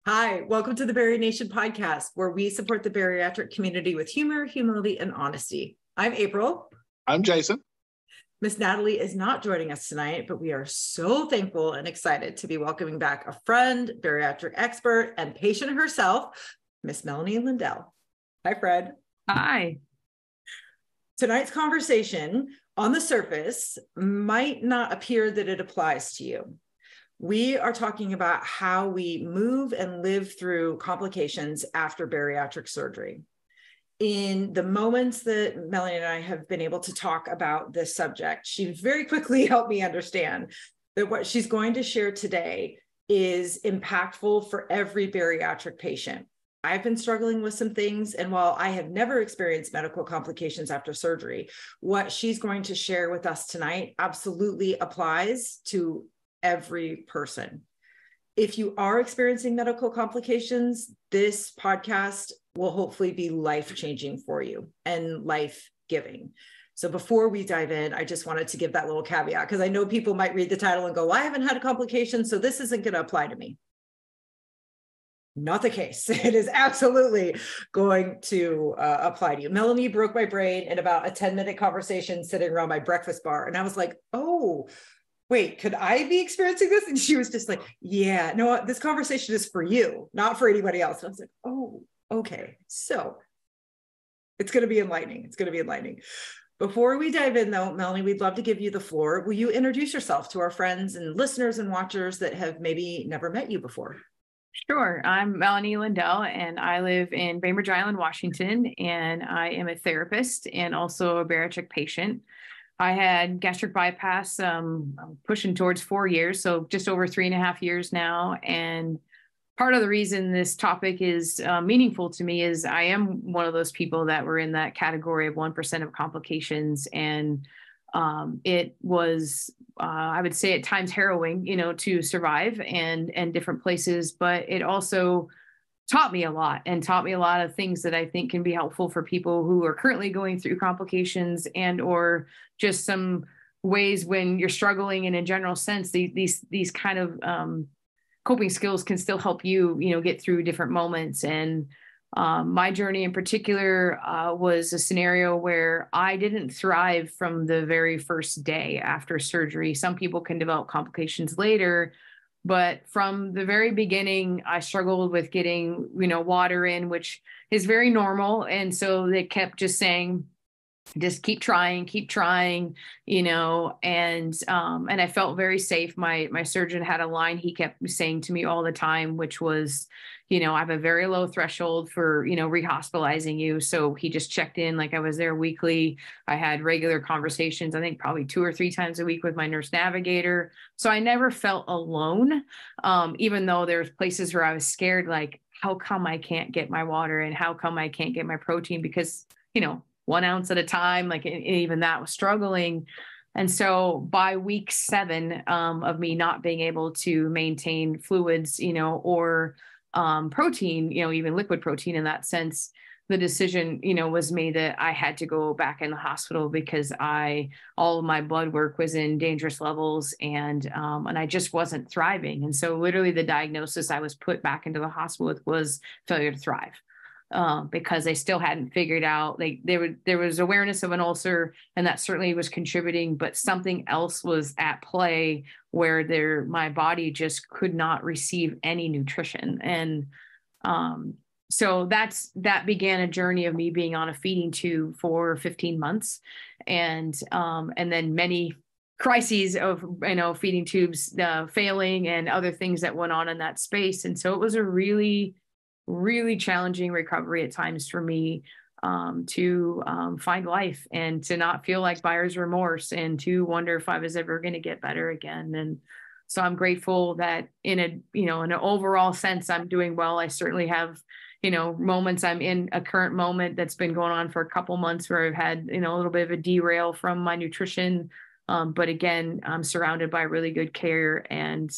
Hi, welcome to the BariNation podcast, where we support the bariatric community with humor, humility, and honesty. I'm April. I'm Jason. Miss Natalie is not joining us tonight, but we are so thankful and excited to be welcoming back a friend, bariatric expert, and patient herself, Miss Melanie Lindell. Hi, Fred. Hi. Tonight's conversation, on the surface, might not appear that it applies to you. We are talking about how we move and live through complications after bariatric surgery. In the moments that Melanie and I have been able to talk about this subject, she very quickly helped me understand that what she's going to share today is impactful for every bariatric patient. I've been struggling with some things, and while I have never experienced medical complications after surgery, what she's going to share with us tonight absolutely applies to every person. If you are experiencing medical complications, this podcast will hopefully be life-changing for you and life-giving. So before we dive in, I just wanted to give that little caveat because I know people might read the title and go, well, I haven't had a complication, so this isn't going to apply to me. Not the case. It is absolutely going to apply to you. Melanie broke my brain in about a 10-minute conversation sitting around my breakfast bar. And I was like, oh, wait, could I be experiencing this? And she was just like, yeah, no, this conversation is for you, not for anybody else. And I was like, oh, okay. So it's going to be enlightening. It's going to be enlightening. Before we dive in though, Melanie, we'd love to give you the floor. Will you introduce yourself to our friends and listeners and watchers that have maybe never met you before? Sure. I'm Melanie Lindell, and I live in Bainbridge Island, Washington, and I am a therapist and also a bariatric patient. I had gastric bypass pushing towards 4 years, so just over 3.5 years now. And part of the reason this topic is meaningful to me is I am one of those people that were in that category of 1% of complications. And it was, I would say at times harrowing, to survive and different places, but it also taught me a lot of things that I think can be helpful for people who are currently going through complications and or just some ways when you're struggling in a general sense, these kind of coping skills can still help you, get through different moments. And my journey in particular was a scenario where I didn't thrive from the very first day after surgery. Some people can develop complications later, but from the very beginning, I struggled with getting, water in, which is very normal. And so they kept just saying, just keep trying, and I felt very safe. My surgeon had a line he kept saying to me all the time, which was, I have a very low threshold for, rehospitalizing you. So he just checked in like I was there weekly. I had regular conversations, I think probably 2 or 3 times a week with my nurse navigator. So I never felt alone, even though there's places where I was scared, like, how come I can't get my water and how come I can't get my protein? Because, 1 ounce at a time, like even that was struggling. And so by week 7 of me not being able to maintain fluids, or protein, even liquid protein in that sense, the decision, was made that I had to go back in the hospital because all of my blood work was in dangerous levels and I just wasn't thriving. And so literally the diagnosis I was put back into the hospital with was failure to thrive. Because they still hadn't figured out, there was awareness of an ulcer, and that certainly was contributing, but something else was at play where my body just could not receive any nutrition. And so that began a journey of me being on a feeding tube for 15 months, and then many crises of feeding tubes failing and other things that went on in that space. And so it was a really challenging recovery at times for me to find life and to not feel like buyer's remorse and to wonder if I was ever going to get better again. And so I'm grateful that in an overall sense, I'm doing well. I certainly have, moments. I'm in a current moment that's been going on for a couple months where I've had, a little bit of a derail from my nutrition. But again, I'm surrounded by really good care. And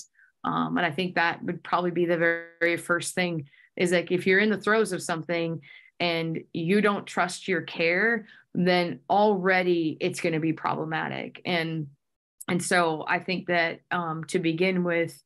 I think that would probably be the very, very first thing is like, if you're in the throes of something and you don't trust your care, then already it's going to be problematic. And so I think that to begin with,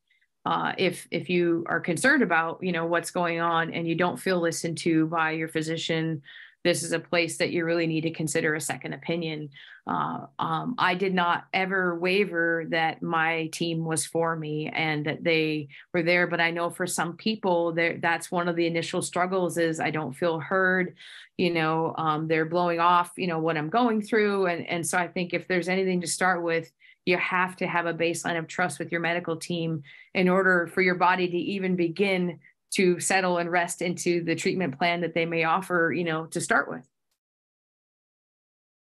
if you are concerned about, what's going on and you don't feel listened to by your physician, this is a place that you really need to consider a second opinion. I did not ever waver that my team was for me and that they were there. But I know for some people, that's one of the initial struggles is I don't feel heard. They're blowing off, what I'm going through. And so I think if there's anything to start with, you have to have a baseline of trust with your medical team in order for your body to even begin to settle and rest into the treatment plan that they may offer, to start with.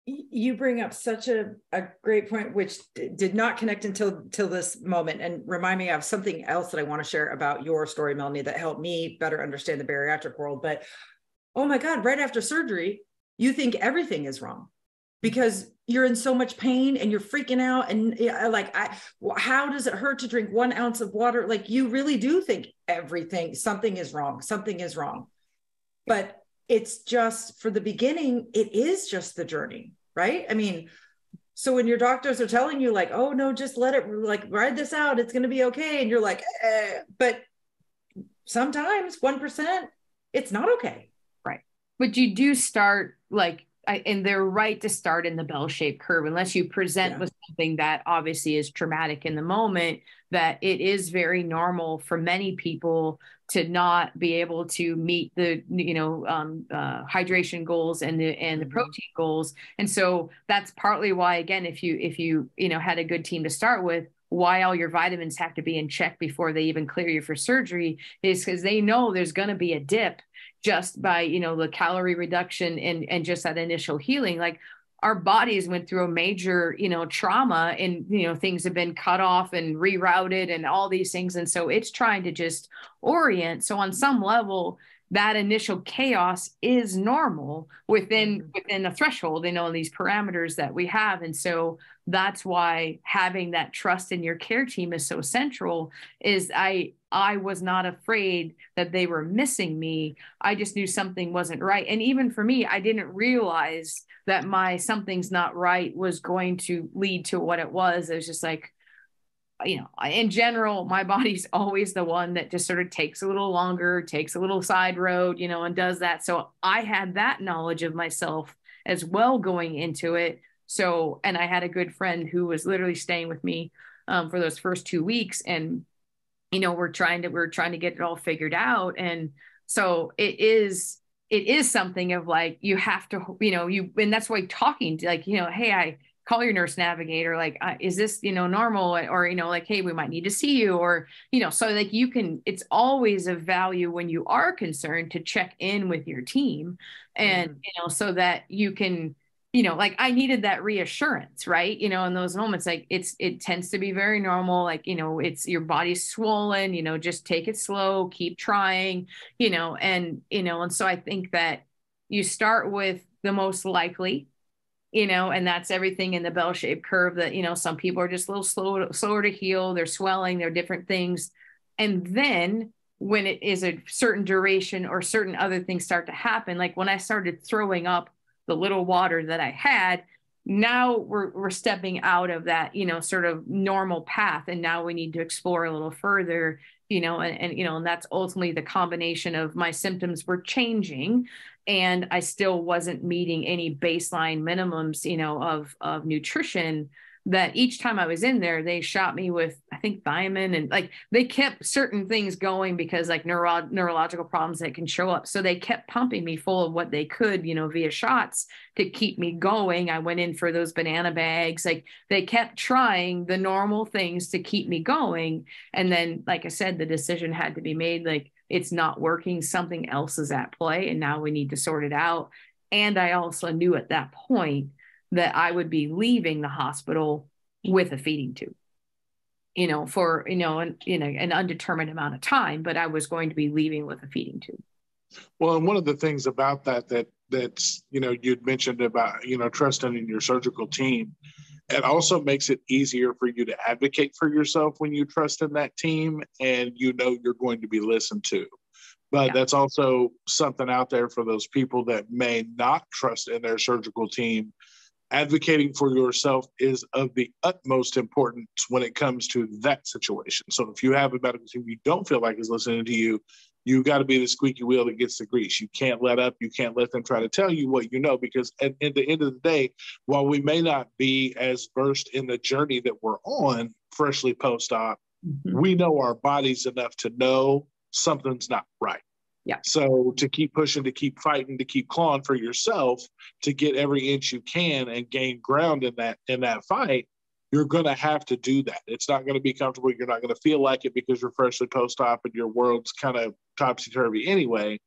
You bring up such a great point, which did not connect until this moment, and remind me of something else that I want to share about your story, Melanie, that helped me better understand the bariatric world. But oh my God, right after surgery, you think everything is wrong because you're in so much pain and you're freaking out. And how does it hurt to drink 1 ounce of water? Like you really do think something is wrong. But it's just for the beginning, it is just the journey, right? I mean, so when your doctors are telling you like, oh no, just let it ride this out, it's going to be okay. And you're like, but sometimes 1%, it's not okay. Right. But you do start and they're right to start in the bell-shaped curve, unless you present with something that obviously is traumatic in the moment, that it is very normal for many people to not be able to meet the, hydration goals and the protein goals. And so that's partly why, again, if you had a good team to start with, why all your vitamins have to be in check before they even clear you for surgery is because they know there's going to be a dip just by, the calorie reduction and just that initial healing. Like our bodies went through a major, trauma and, things have been cut off and rerouted and all these things. And so it's trying to just orient. So on some level, that initial chaos is normal within a threshold, these parameters that we have. And so that's why having that trust in your care team is so central. Is I was not afraid that they were missing me. I just knew something wasn't right. And even for me, I didn't realize that my something's not right was going to lead to what it was. It was just like, in general, my body's always the one that just sort of takes a little longer, takes a little side road, and does that. So I had that knowledge of myself as well going into it. So, and I had a good friend who was literally staying with me for those first 2 weeks. And, we're trying to get it all figured out. And so it is something of like, you have to, and that's why talking to hey, I call your nurse navigator, is this, normal? Or, hey, we might need to see you, or, so it's always of value when you are concerned to check in with your team and, so that you can, I needed that reassurance, right? In those moments, it tends to be very normal. It's your body's swollen, just take it slow, keep trying, and so I think that you start with the most likely, and that's everything in the bell-shaped curve that, some people are just a little slower to heal. They're swelling, they're different things. And then when it is a certain duration or certain other things start to happen, like when I started throwing up the little water that I had, now we're stepping out of that, sort of normal path. And now we need to explore a little further, and that's ultimately the combination of my symptoms were changing and I still wasn't meeting any baseline minimums, of nutrition, that each time I was in there, they shot me with, I think, thiamine, and they kept certain things going because neurological problems that can show up. So they kept pumping me full of what they could, via shots to keep me going. I went in for those banana bags. They kept trying the normal things to keep me going. And then, like I said, the decision had to be made, it's not working. Something else is at play. And now we need to sort it out. And I also knew at that point that I would be leaving the hospital with a feeding tube, for, an undetermined amount of time, but I was going to be leaving with a feeding tube. Well, and one of the things about that's, you'd mentioned about, trusting in your surgical team, it also makes it easier for you to advocate for yourself when you trust in that team and you're going to be listened to. But that's also something out there for those people that may not trust in their surgical team. advocating for yourself is of the utmost importance when it comes to that situation. So if you have a medical team you don't feel like is listening to you, you got to be the squeaky wheel that gets the grease. You can't let up. You can't let them try to tell you what you know, because at the end of the day, while we may not be as versed in the journey that we're on freshly post-op, we know our bodies enough to know something's not right. Yeah. So to keep pushing, to keep fighting, to keep clawing for yourself, to get every inch you can and gain ground in that fight, you're going to have to do that. It's not going to be comfortable. You're not going to feel like it because you're freshly post-op and your world's kind of topsy-turvy anyway.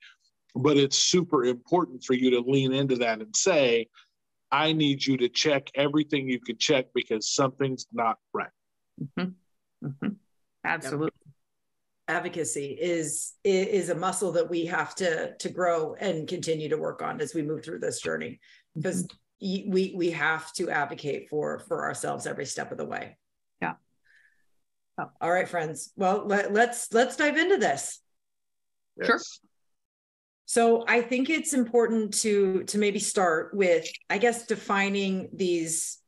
But it's super important for you to lean into that and say, I need you to check everything you can check because something's not right. Absolutely. Advocacy is a muscle that we have to grow and continue to work on as we move through this journey, because we have to advocate for ourselves every step of the way. Yeah. Oh. All right, friends. Well, let's dive into this. Yes. Sure. So I think it's important to maybe start with, I guess, defining these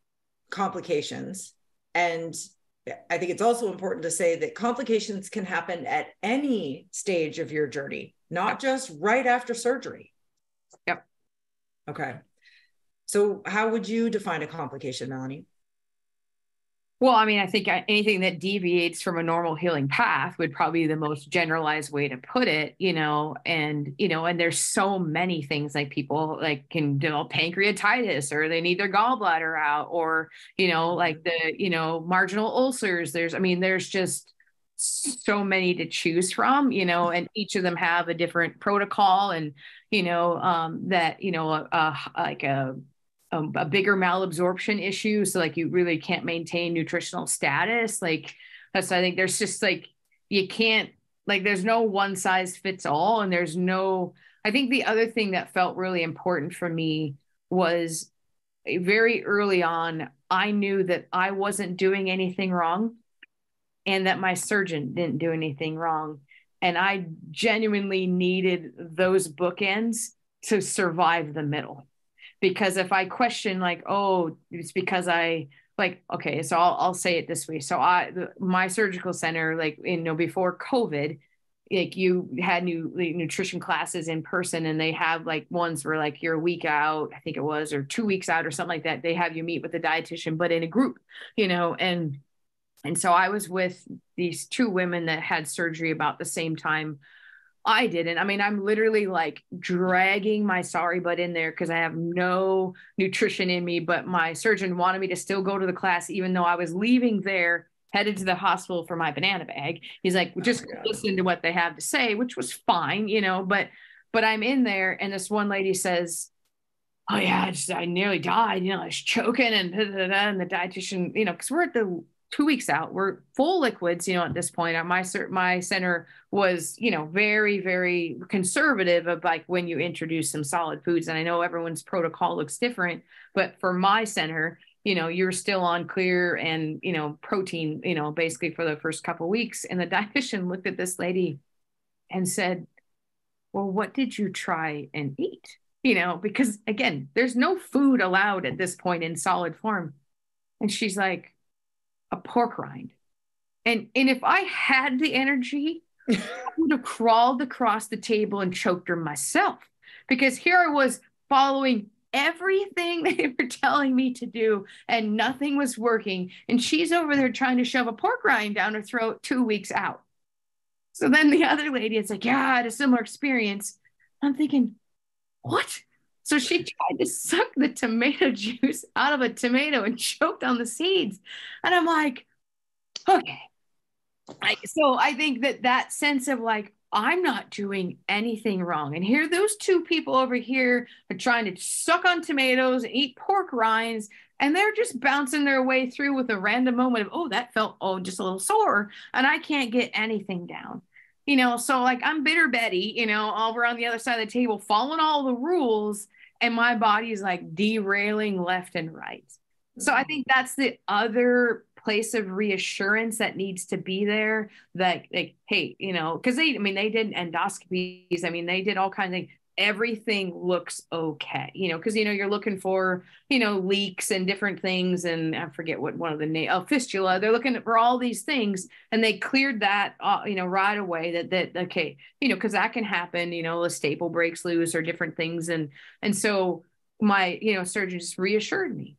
complications. And I think it's also important to say that complications can happen at any stage of your journey, not just right after surgery. Yep. Okay. So how would you define a complication, Melanie? Well, I mean, I think anything that deviates from a normal healing path would probably be the most generalized way to put it, and there's so many things, like people like can develop pancreatitis, or they need their gallbladder out, or, like the, marginal ulcers. There's just so many to choose from, and each of them have a different protocol, and, like a bigger malabsorption issue. So like you really can't maintain nutritional status. Like that's, I think there's just like, you can't, like, there's no one size fits all. And I think the other thing that felt really important for me was very early on, I knew that I wasn't doing anything wrong and that my surgeon didn't do anything wrong. And I genuinely needed those bookends to survive the middle. Because if I question, like, oh, it's because okay, so I'll say it this way. So my surgical center, like, before COVID, like you had nutrition classes in person, and they have like ones where like you're a week out, I think it was, or 2 weeks out or something like that. They have you meet with a dietitian, but in a group, and so I was with these two women that had surgery about the same time I didn't. I'm literally like dragging my sorry butt in there because I have no nutrition in me, but my surgeon wanted me to still go to the class, even though I was leaving there, headed to the hospital for my banana bag. He's like, just listen to what they have to say, which was fine, but I'm in there, and this one lady says, oh yeah, I nearly died, I was choking, and and the dietitian, because we're at the 2 weeks out, we're full liquids, at this point. My center was, very, very conservative of like when you introduce some solid foods. And I know everyone's protocol looks different, but for my center, you're still on clear and, protein, basically for the first couple of weeks. And the dietitian looked at this lady and said, well, what did you try and eat? Because again, there's no food allowed at this point in solid form. And she's like, a pork rind. And if I had the energy, I would have crawled across the table and choked her myself, because here I was following everything they were telling me to do and nothing was working. And she's over there trying to shove a pork rind down her throat 2 weeks out. So then the other lady is like, yeah, I had a similar experience. I'm thinking, what? So she tried to suck the tomato juice out of a tomato and choked on the seeds. And I'm like, okay. So I think that sense of like, I'm not doing anything wrong. And here, those two people over here are trying to suck on tomatoes and eat pork rinds. And they're just bouncing their way through with a random moment of, that felt, just a little sore. And I can't get anything down. So like I'm bitter Betty, over on the other side of the table, following all the rules, and my body is like derailing left and right. So I think that's the other place of reassurance that needs to be there, that like, hey, because they did endoscopies. They did all kinds of things. everything looks okay, because, you're looking for, leaks and different things. And I forget what one of the fistula, they're looking for all these things, and they cleared that, right away that, okay, because that can happen, a staple breaks loose or different things. And so my, surgeon just reassured me,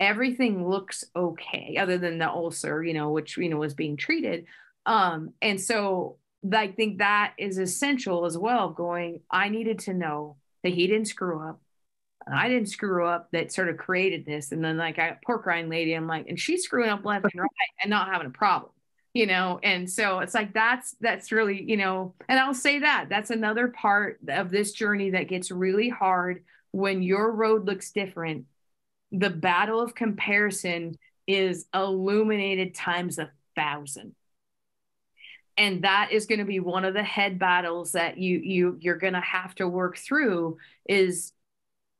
everything looks okay other than the ulcer, which, was being treated. And so I think that is essential as well, going, I needed to know that he didn't screw up. I didn't screw up, that sort of created this. And then like I pork rind lady, I'm like, and she's screwing up left and right and not having a problem, And so it's like, that's really, and I'll say that's another part of this journey that gets really hard when your road looks different. The battle of comparison is illuminated times 1,000. And that is going to be one of the head battles that you're going to have to work through. Is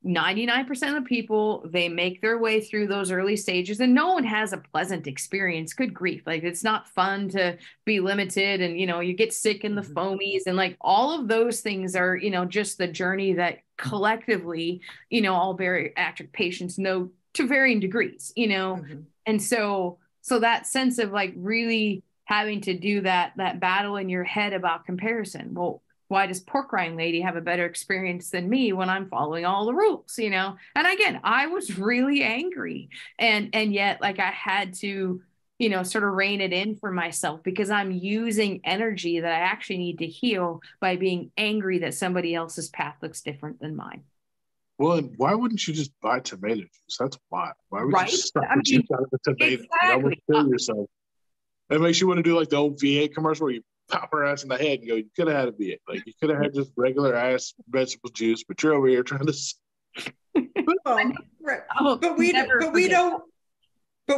99% of the people, they make their way through those early stages, and no one has a pleasant experience. Good grief. Like, it's not fun to be limited, and, you get sick in the foamies, and like all of those things are, just the journey that collectively, all bariatric patients know to varying degrees, And so that sense of like really having to do that battle in your head about comparison. Well, why does pork rind lady have a better experience than me when I'm following all the rules, And again, I was really angry, and yet like I had to, sort of rein it in for myself, because I'm using energy that I actually need to heal by being angry that somebody else's path looks different than mine. Well, and why wouldn't you just buy tomato juice? That's why. Why would you suck the juice out of the tomato? Exactly. You kill yourself. It makes you want to do like the old VA commercial where you pop her ass in the head and go, you could have had a VA. Like, you could have had just regular ass vegetable juice, but you're over here trying to. But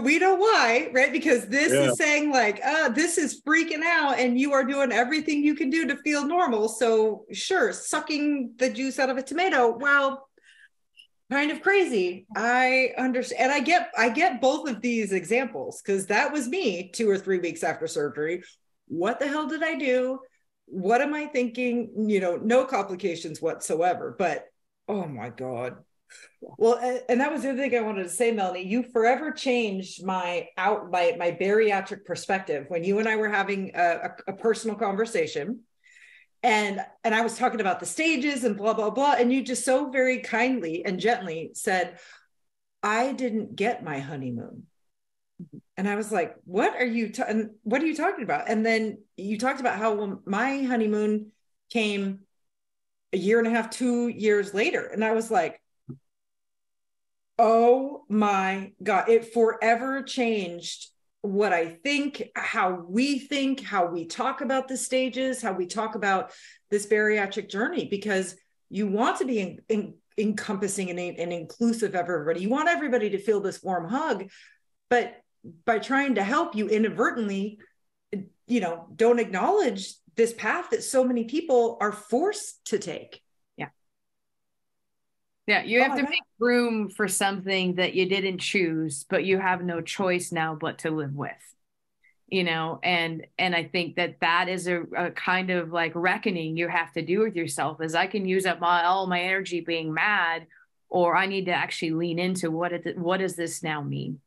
we know why, right? Because this is saying like, this is freaking out, and you are doing everything you can do to feel normal. So sure, sucking the juice out of a tomato, well, kind of crazy. I understand. And I get both of these examples, because that was me 2 or 3 weeks after surgery. What the hell did I do? What am I thinking? No complications whatsoever, but oh my God. Well, and that was the other thing I wanted to say, Melanie. You forever changed my bariatric perspective when you and I were having a personal conversation. And I was talking about the stages and blah, blah, blah. And you just so very kindly and gently said, I didn't get my honeymoon. And I was like, what are you talking about? And then you talked about how my honeymoon came 1.5 years, 2 years later. And I was like, oh my God, it forever changed what I think, how we talk about the stages, how we talk about this bariatric journey, because you want to be encompassing and inclusive of everybody. You want everybody to feel this warm hug, but by trying to help, you inadvertently, don't acknowledge this path that so many people are forced to take. Yeah, you have to make room for something that you didn't choose, but you have no choice now but to live with, and I think that is a kind of like reckoning you have to do with yourself, is I can use up all my energy being mad, or I need to actually lean into what does this now mean,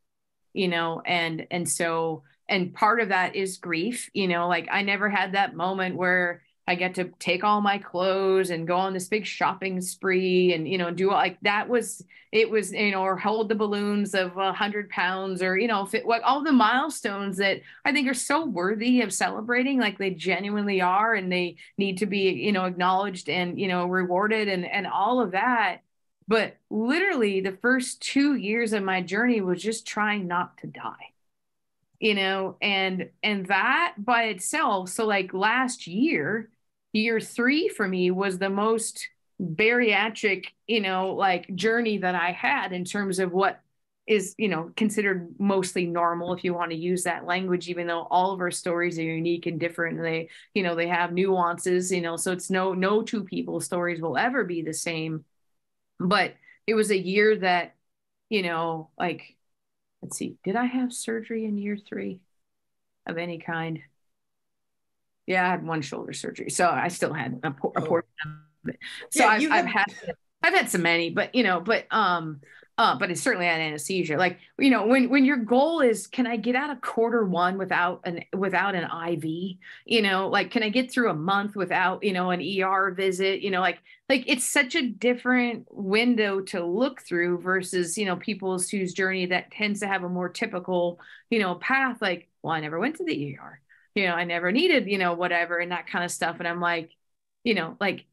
and so, and part of that is grief, like I never had that moment where I get to take all my clothes and go on this big shopping spree and, do like it was, or hold the balloons of 100 pounds, or, all the milestones that I think are so worthy of celebrating, like they genuinely are, and they need to be, acknowledged and, rewarded and all of that. But literally the first 2 years of my journey was just trying not to die. And that by itself. So like last year 3 for me was the most bariatric, like journey that I had in terms of what is, considered mostly normal, if you want to use that language, even though all of our stories are unique and different. And they, they have nuances, so it's no two people's stories will ever be the same. But it was a year that, like, let's see, did I have surgery in year 3 of any kind? Yeah, I had one shoulder surgery. So I still had a portion So I've had so many, but but it's certainly an anesthesia. Like, when your goal is, can I get out of Q1 without an IV? Like, can I get through a month without, an ER visit? Like it's such a different window to look through versus, people's whose journey that tends to have a more typical, path. Like, well, I never went to the ER. I never needed, whatever, and that kind of stuff. And I'm like, like,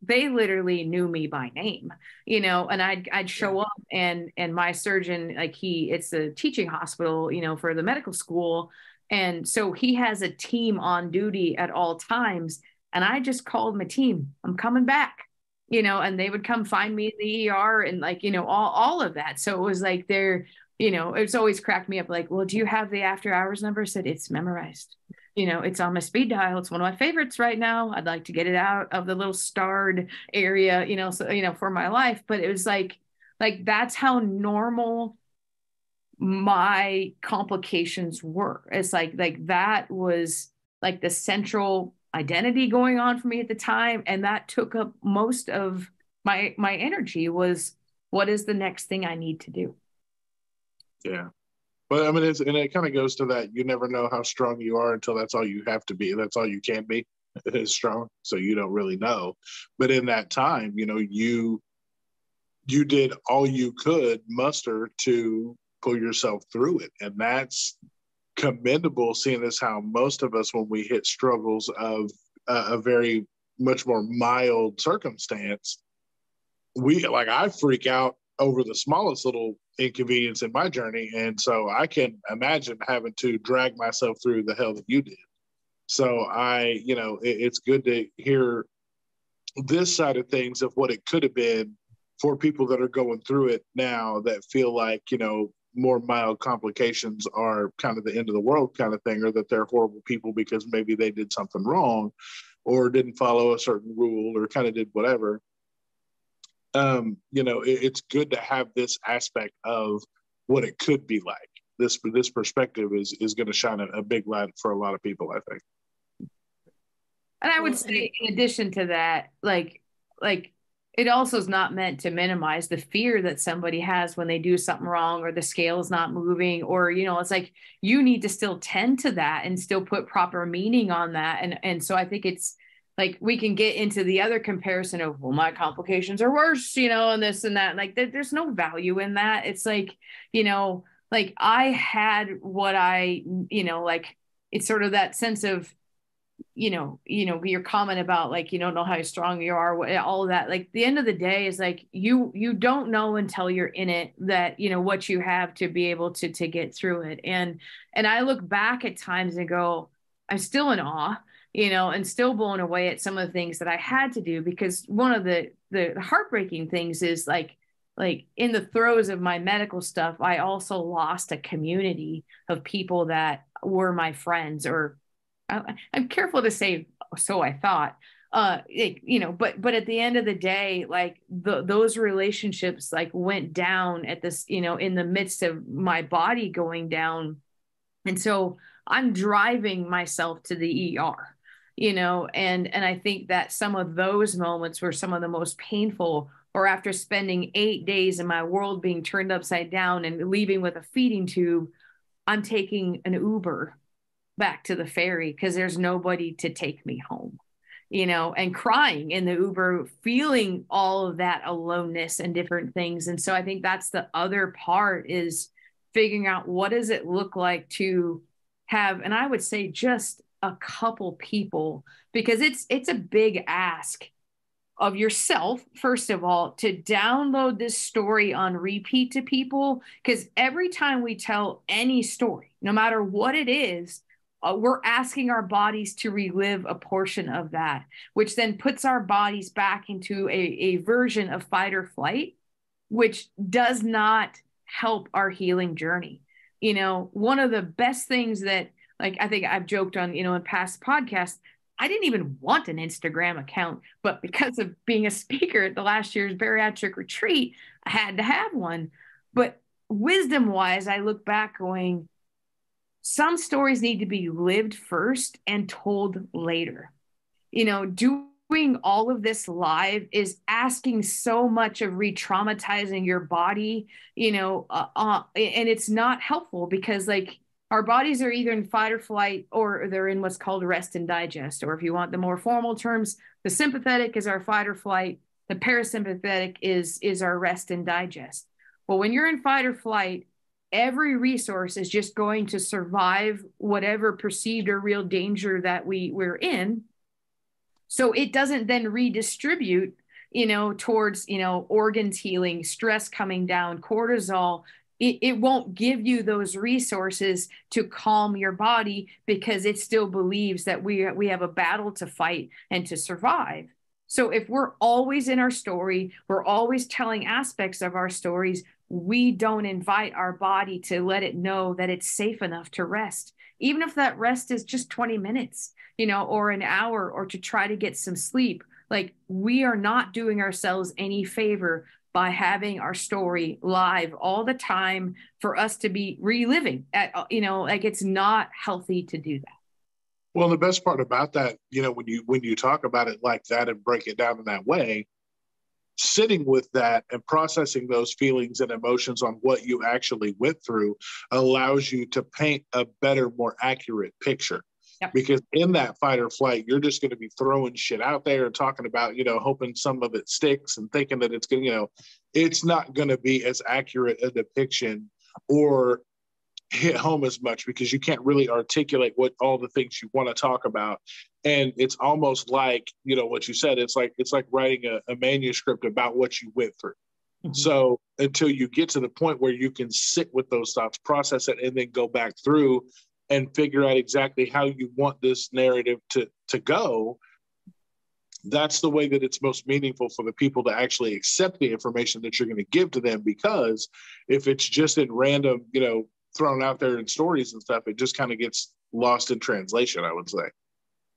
they literally knew me by name, and I'd show up, and my surgeon, like, it's a teaching hospital, for the medical school. And so he has a team on duty at all times. And I just called my team, I'm coming back, and they would come find me in the ER, and like, all of that. So it was like, it's always cracked me up. Like, well, do you have the after hours number? I said, it's memorized. It's on my speed dial. It's one of my favorites right now. I'd like to get it out of the little starred area, so, for my life. But it was like that's how normal my complications were. It's like that was like the central identity going on for me at the time. And that took up most of my energy, was, what is the next thing I need to do? Yeah. But I mean, and it kind of goes to that, you never know how strong you are until that's all you have to be. That's all you can be, is strong. So you don't really know. But in that time, you did all you could muster to pull yourself through it. And that's commendable, seeing as how most of us, when we hit struggles of a very much more mild circumstance, I freak out over the smallest little inconvenience in my journey. And so I can imagine having to drag myself through the hell that you did. So it's good to hear this side of things, of what it could have been for people that are going through it now, that feel like, more mild complications are kind of the end of the world kind of thing, or that they're horrible people because maybe they did something wrong or didn't follow a certain rule or kind of did whatever. It's good to have this aspect of what it could be like. This perspective is going to shine a big light for a lot of people, I think. And I would say, in addition to that, like it also is not meant to minimize the fear that somebody has when they do something wrong, or the scale is not moving, or, it's like, you need to still tend to that and still put proper meaning on that. And so I think it's like, we can get into the other comparison of, well, my complications are worse, and this and that. Like, there's no value in that. It's like, like, I had what like, it's sort of that sense of, your comment about, like, you don't know how strong you are, all of that. Like, the end of the day is like, you don't know until you're in it, that, what you have to be able to get through it. And I look back at times and go, I'm still in awe, and still blown away at some of the things that I had to do. Because one of the heartbreaking things is like in the throes of my medical stuff, I also lost a community of people that were my friends, or I'm careful to say, so I thought, but at the end of the day, like, those relationships, like, went down at this, in the midst of my body going down. And so I'm driving myself to the ER, and I think that some of those moments were some of the most painful. Or after spending 8 days in my world being turned upside down and leaving with a feeding tube, I'm taking an Uber back to the ferry because there's nobody to take me home, and crying in the Uber, feeling all of that aloneness and different things. And so I think that's the other part, is figuring out, what does it look like to have, and I would say, just a couple people, because it's a big ask of yourself, first of all, to download this story on repeat to people. Because every time we tell any story, no matter what it is, we're asking our bodies to relive a portion of that, which then puts our bodies back into a version of fight or flight, which does not help our healing journey. One of the best things that, like, I think I've joked on, in past podcasts, I didn't even want an Instagram account, but because of being a speaker at the last year's bariatric retreat, I had to have one. But wisdom wise, I look back going, some stories need to be lived first and told later. Do doing all of this live is asking so much of re-traumatizing your body, and it's not helpful because like our bodies are either in fight or flight or they're in what's called rest and digest. Or if you want the more formal terms, the sympathetic is our fight or flight. The parasympathetic is our rest and digest. Well, when you're in fight or flight, every resource is just going to survive whatever perceived or real danger that we're in. So it doesn't then redistribute, towards, organs healing, stress coming down, cortisol. It won't give you those resources to calm your body because it still believes that we have a battle to fight and to survive. So if we're always in our story, we're always telling aspects of our stories, we don't invite our body to let it know that it's safe enough to rest, even if that rest is just 20 minutes, or an hour, or to try to get some sleep. Like, we are not doing ourselves any favor by having our story live all the time for us to be reliving like it's not healthy to do that. Well, the best part about that, when you talk about it like that and break it down in that way, sitting with that and processing those feelings and emotions on what you actually went through allows you to paint a better, more accurate picture. Yep. Because in that fight or flight, you're just going to be throwing shit out there and talking about, hoping some of it sticks and thinking that it's going to, it's not going to be as accurate a depiction or hit home as much because you can't really articulate what all the things you want to talk about. And it's almost like, what you said, it's like writing a manuscript about what you went through. Mm-hmm. So until you get to the point where you can sit with those thoughts, process it, and then go back through and figure out exactly how you want this narrative to go, that's the way that it's most meaningful for the people to actually accept the information that you're going to give to them. Because if it's just in random, thrown out there in stories and stuff, it just kind of gets lost in translation, I would say.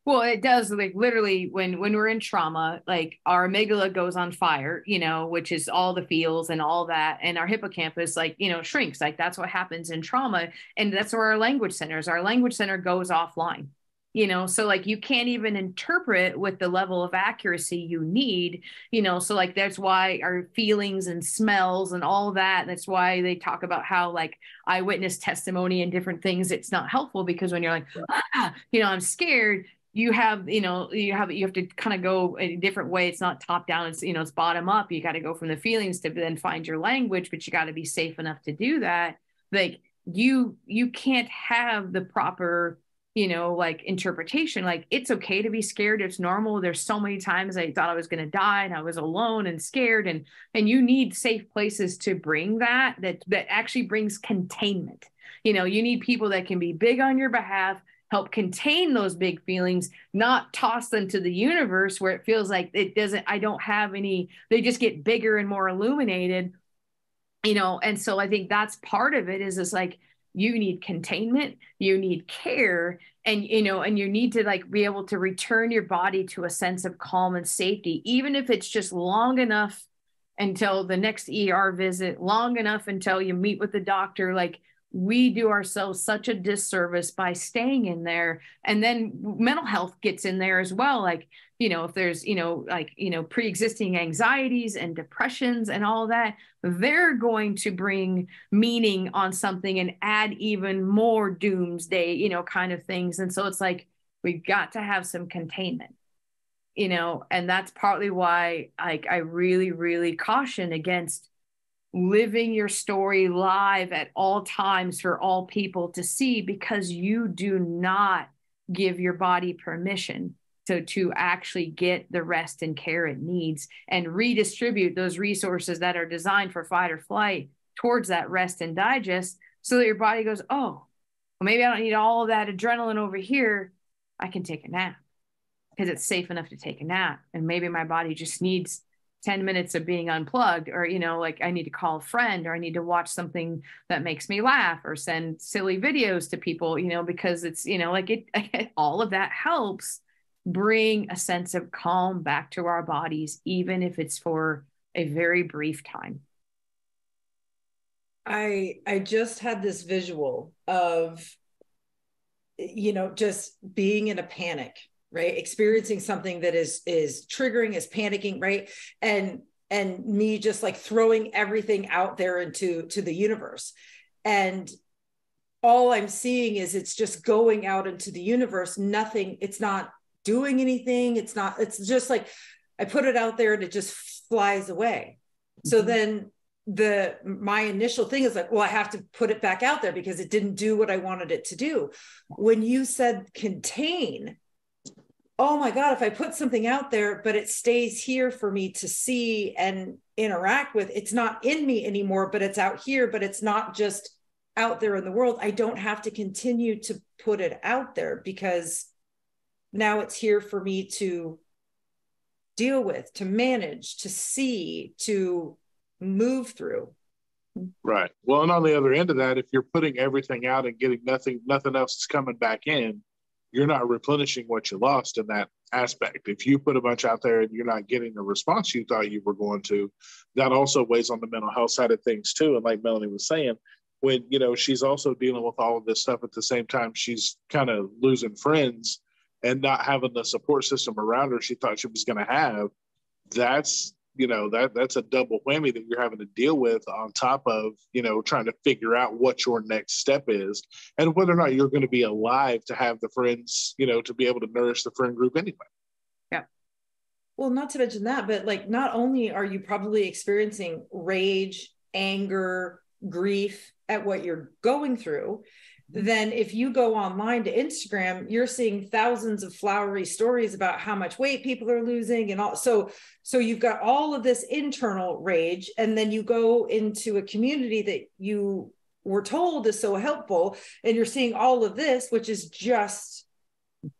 Well, it does. Like, literally when we're in trauma, like our amygdala goes on fire, which is all the feels and all that. And our hippocampus, shrinks. Like, that's what happens in trauma. And that's where our language center is. Our language center goes offline. So like you can't even interpret with the level of accuracy you need, so like that's why our feelings and smells and all that. That's why they talk about how like eyewitness testimony and different things, it's not helpful because when you're like, I'm scared, you have to kind of go a different way. It's not top down. It's, it's bottom up. You got to go from the feelings to then find your language, but you got to be safe enough to do that. Like you can't have the proper interpretation. Like, it's okay to be scared. It's normal. There's so many times I thought I was going to die and I was alone and scared, and you need safe places to bring that actually brings containment. You need people that can be big on your behalf, help contain those big feelings, not toss them to the universe where it feels like I don't have any, they just get bigger and more illuminated, and so I think that's part of it is like, you need containment, you need care, and you need to like be able to return your body to a sense of calm and safety, even if it's just long enough until the next ER visit, long enough until you meet with the doctor. Like, we do ourselves such a disservice by staying in there. And then mental health gets in there as well. Like, if there's, pre-existing anxieties and depressions and all that, they're going to bring meaning on something and add even more doomsday, kind of things. And so it's like, we've got to have some containment, and that's partly why I really, really caution against living your story live at all times for all people to see, because you do not give your body permission to actually get the rest and care it needs and redistribute those resources that are designed for fight or flight towards that rest and digest, so that your body goes, oh, well, maybe I don't need all of that adrenaline over here. I can take a nap because it's safe enough to take a nap. And maybe my body just needs 10 minutes of being unplugged, or, like I need to call a friend, or I need to watch something that makes me laugh, or send silly videos to people, because it's, all of that helps bring a sense of calm back to our bodies, even if it's for a very brief time. I just had this visual of, just being in a panic right? Experiencing something that is triggering, is panicking, right? And me just like throwing everything out there into the universe. And all I'm seeing is it's just going out into the universe. Nothing, it's not doing anything. It's just like I put it out there and it just flies away. Mm-hmm. So then my initial thing is like, well, I have to put it back out there because it didn't do what I wanted it to do. When you said contain, oh my God, if I put something out there, but it stays here for me to see and interact with, it's not in me anymore, but it's out here, but it's not just out there in the world. I don't have to continue to put it out there because now it's here for me to deal with, to manage, to see, to move through. Right. Well, and on the other end of that, if you're putting everything out and getting nothing else is coming back in, you're not replenishing what you lost in that aspect. If you put a bunch out there and you're not getting the response you thought you were going to, that also weighs on the mental health side of things too. And like Melanie was saying, when, you know, she's also dealing with all of this stuff at the same time, she's kind of losing friends and not having the support system around her she thought she was going to have. That's, you know, that's a double whammy that you're having to deal with on top of, you know, trying to figure out what your next step is and whether or not you're going to be alive to have the friends, you know, to be able to nourish the friend group anyway. Yeah. Well, not to mention that, but like, not only are you probably experiencing rage, anger, grief at what you're going through, then if you go online to Instagram, you're seeing thousands of flowery stories about how much weight people are losing and all. So you've got all of this internal rage, and then you go into a community that you were told is so helpful, and you're seeing all of this, which is just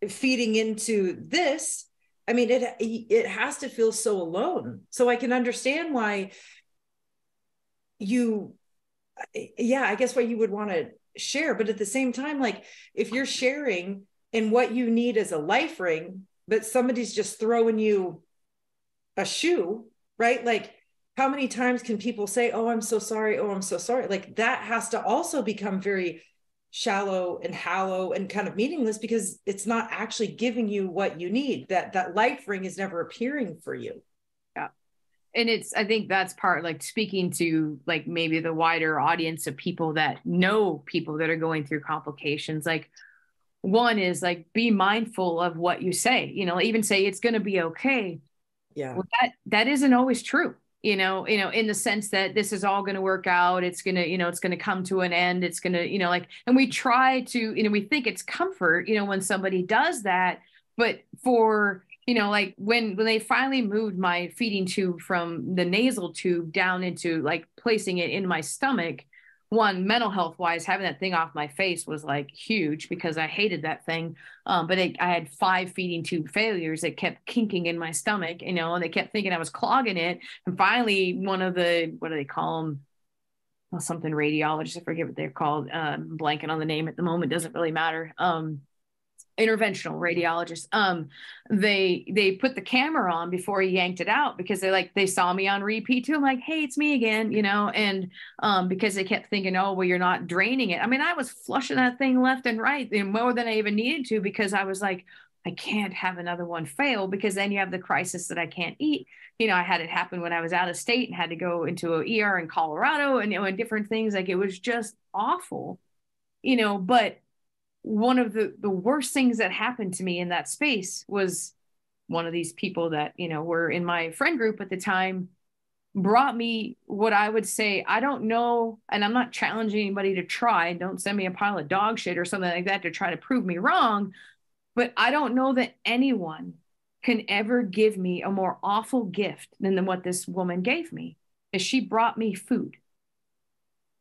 feeding into this. I mean, it has to feel so alone. So I can understand why I guess why you would want to share, but at the same time, like if you're sharing in what you need as a life ring, but somebody's just throwing you a shoe, right? Like how many times can people say, oh, I'm so sorry. Oh, I'm so sorry. Like that has to also become very shallow and hollow and kind of meaningless because it's not actually giving you what you need. That life ring is never appearing for you. And I think that's part, like speaking to like maybe the wider audience of people that know people that are going through complications. Like one is like, be mindful of what you say, you know, even say it's going to be okay. Yeah. Well, that isn't always true, you know, in the sense that this is all going to work out. It's going to, you know, it's going to come to an end. It's going to, you know, like, and we try to, you know, we think it's comfort, you know, when somebody does that, but for, you know, like when they finally moved my feeding tube from the nasal tube down into like placing it in my stomach, one, mental health wise, having that thing off my face was like huge because I hated that thing. But I had 5 feeding tube failures that kept kinking in my stomach, you know, and they kept thinking I was clogging it. And finally, one of the, what do they call them? Well, something radiologists, I forget what they're called. Blanking on the name at the moment, doesn't really matter. Interventional radiologist. They put the camera on before he yanked it out because they saw me on repeat too. I'm like, hey, it's me again, you know, and because they kept thinking, oh, well, you're not draining it. I mean, I was flushing that thing left and right, and more than I even needed to, because I was like, I can't have another one fail, because then you have the crisis that I can't eat. You know, I had it happen when I was out of state and had to go into an ER in Colorado, and, you know, and different things. Like, it was just awful, you know. But one of the worst things that happened to me in that space was one of these people that, you know, were in my friend group at the time brought me what I would say, I don't know, and I'm not challenging anybody to try, don't send me a pile of dog shit or something like that to try to prove me wrong, but I don't know that anyone can ever give me a more awful gift than what this woman gave me. Is she brought me food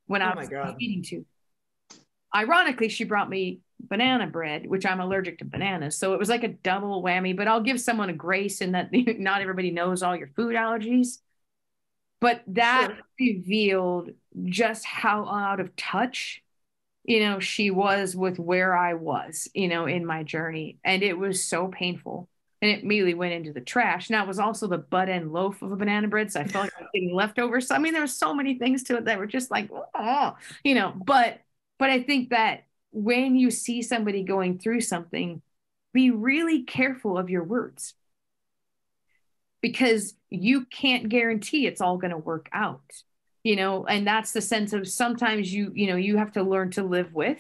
when I was eating tube. Ironically, she brought me banana bread, which I'm allergic to bananas. So it was like a double whammy, but I'll give someone a grace in that not everybody knows all your food allergies. But that revealed just how out of touch, you know, she was with where I was, you know, in my journey. And it was so painful. And it immediately went into the trash. Now, it was also the butt end loaf of a banana bread. So I felt like I was getting leftovers. So, I mean, there were so many things to it that were just like, oh, you know, but I think that when you see somebody going through something, be really careful of your words, because you can't guarantee it's all going to work out, and that's the sense of sometimes you have to learn to live with.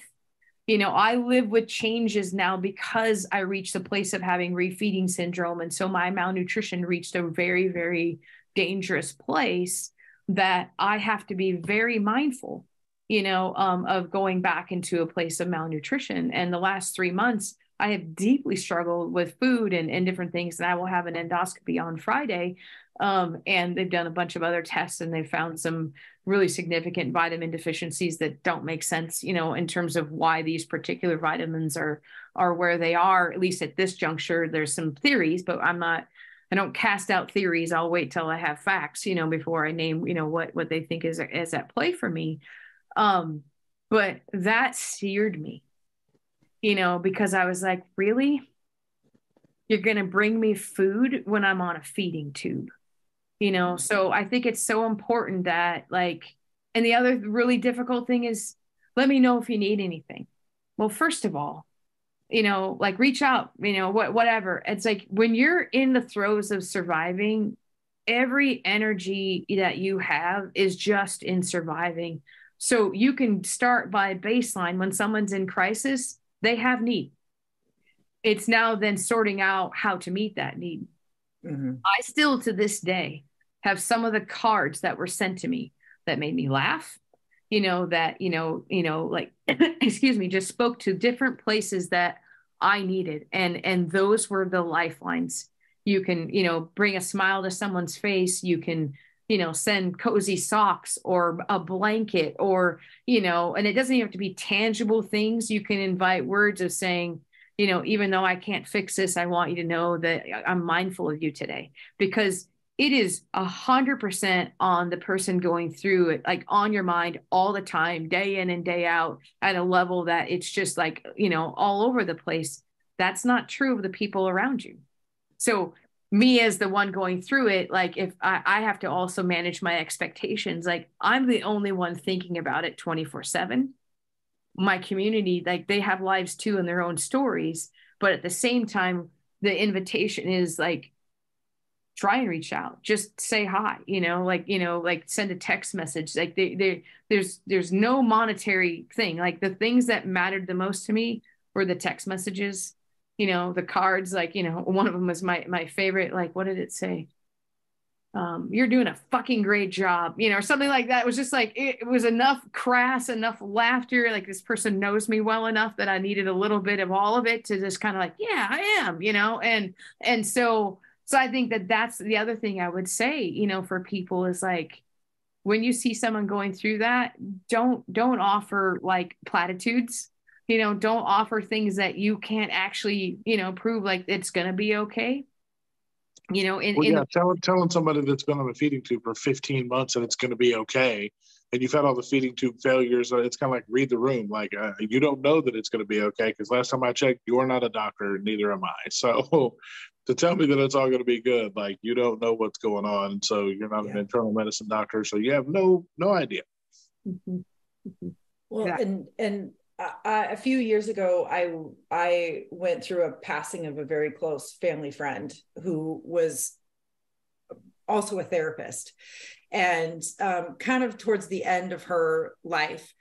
I live with changes now because I reached a place of having refeeding syndrome. And so my malnutrition reached a very, very dangerous place that I have to be very mindful, of going back into a place of malnutrition. And the last 3 months, I have deeply struggled with food and different things. And I will have an endoscopy on Friday. And they've done a bunch of other tests, and they've found some really significant vitamin deficiencies that don't make sense, in terms of why these particular vitamins are where they are, at least at this juncture. There's some theories, but I don't cast out theories. I'll wait till I have facts, before I name, what they think is at play for me. But that seared me, because I was like, really? You're going to bring me food when I'm on a feeding tube? So I think it's so important that, and the other really difficult thing is, let me know if you need anything. Well, first of all, reach out, whatever. It's like when you're in the throes of surviving, every energy that you have is just in surviving. So you can start by baseline. When someone's in crisis, they have need. It's now then sorting out how to meet that need. Mm-hmm. I still, to this day, have some of the cards that were sent to me that made me laugh, excuse me, just spoke to different places that I needed. And those were the lifelines. You can, bring a smile to someone's face. You can, send cozy socks or a blanket or, and it doesn't even have to be tangible things. You can invite words of saying, even though I can't fix this, I want you to know that I'm mindful of you today, because it is 100% on the person going through it, on your mind all the time, day in and day out, at a level that it's just all over the place. That's not true of the people around you. So me as the one going through it, if I have to also manage my expectations, I'm the only one thinking about it 24/7. My community, they have lives too and their own stories. But at the same time, the invitation is try and reach out, just say hi, send a text message. There's no monetary thing. The things that mattered the most to me were the text messages, the cards, one of them was my favorite. What did it say? You're doing a fucking great job, or something like that. It was just it was enough crass, enough laughter. This person knows me well enough that I needed a little bit of all of it to just kind of yeah, I am, and so I think that's the other thing I would say, for people is when you see someone going through that, don't offer platitudes, don't offer things that you can't actually, prove it's going to be okay. Telling somebody that's been on a feeding tube for 15 months and it's going to be okay, and you've had all the feeding tube failures, it's kind of read the room. You don't know that it's going to be okay, because last time I checked, you're not a doctor, neither am I. So to tell me that it's all going to be good, you don't know what's going on. So you're not an internal medicine doctor, so you have no idea. Mm-hmm. Mm-hmm. Well, and a few years ago, I went through a passing of a very close family friend who was also a therapist, and kind of towards the end of her life,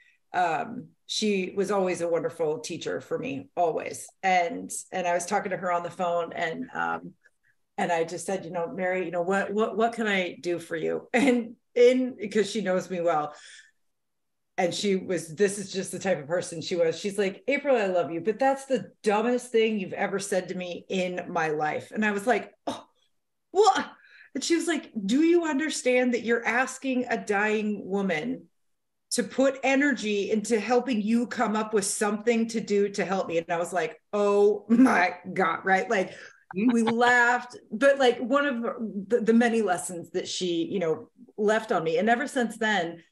she was always a wonderful teacher for me, always. And I was talking to her on the phone, and I just said, Mary, what can I do for you? And because she knows me well. And this is just the type of person she was. She's like, April, I love you, but that's the dumbest thing you've ever said to me in my life. And I was like, oh, what? And she was like, do you understand that you're asking a dying woman to put energy into helping you come up with something to do to help me? And I was like, oh my God, right? We laughed, but one of the many lessons that she, left on me. And ever since then,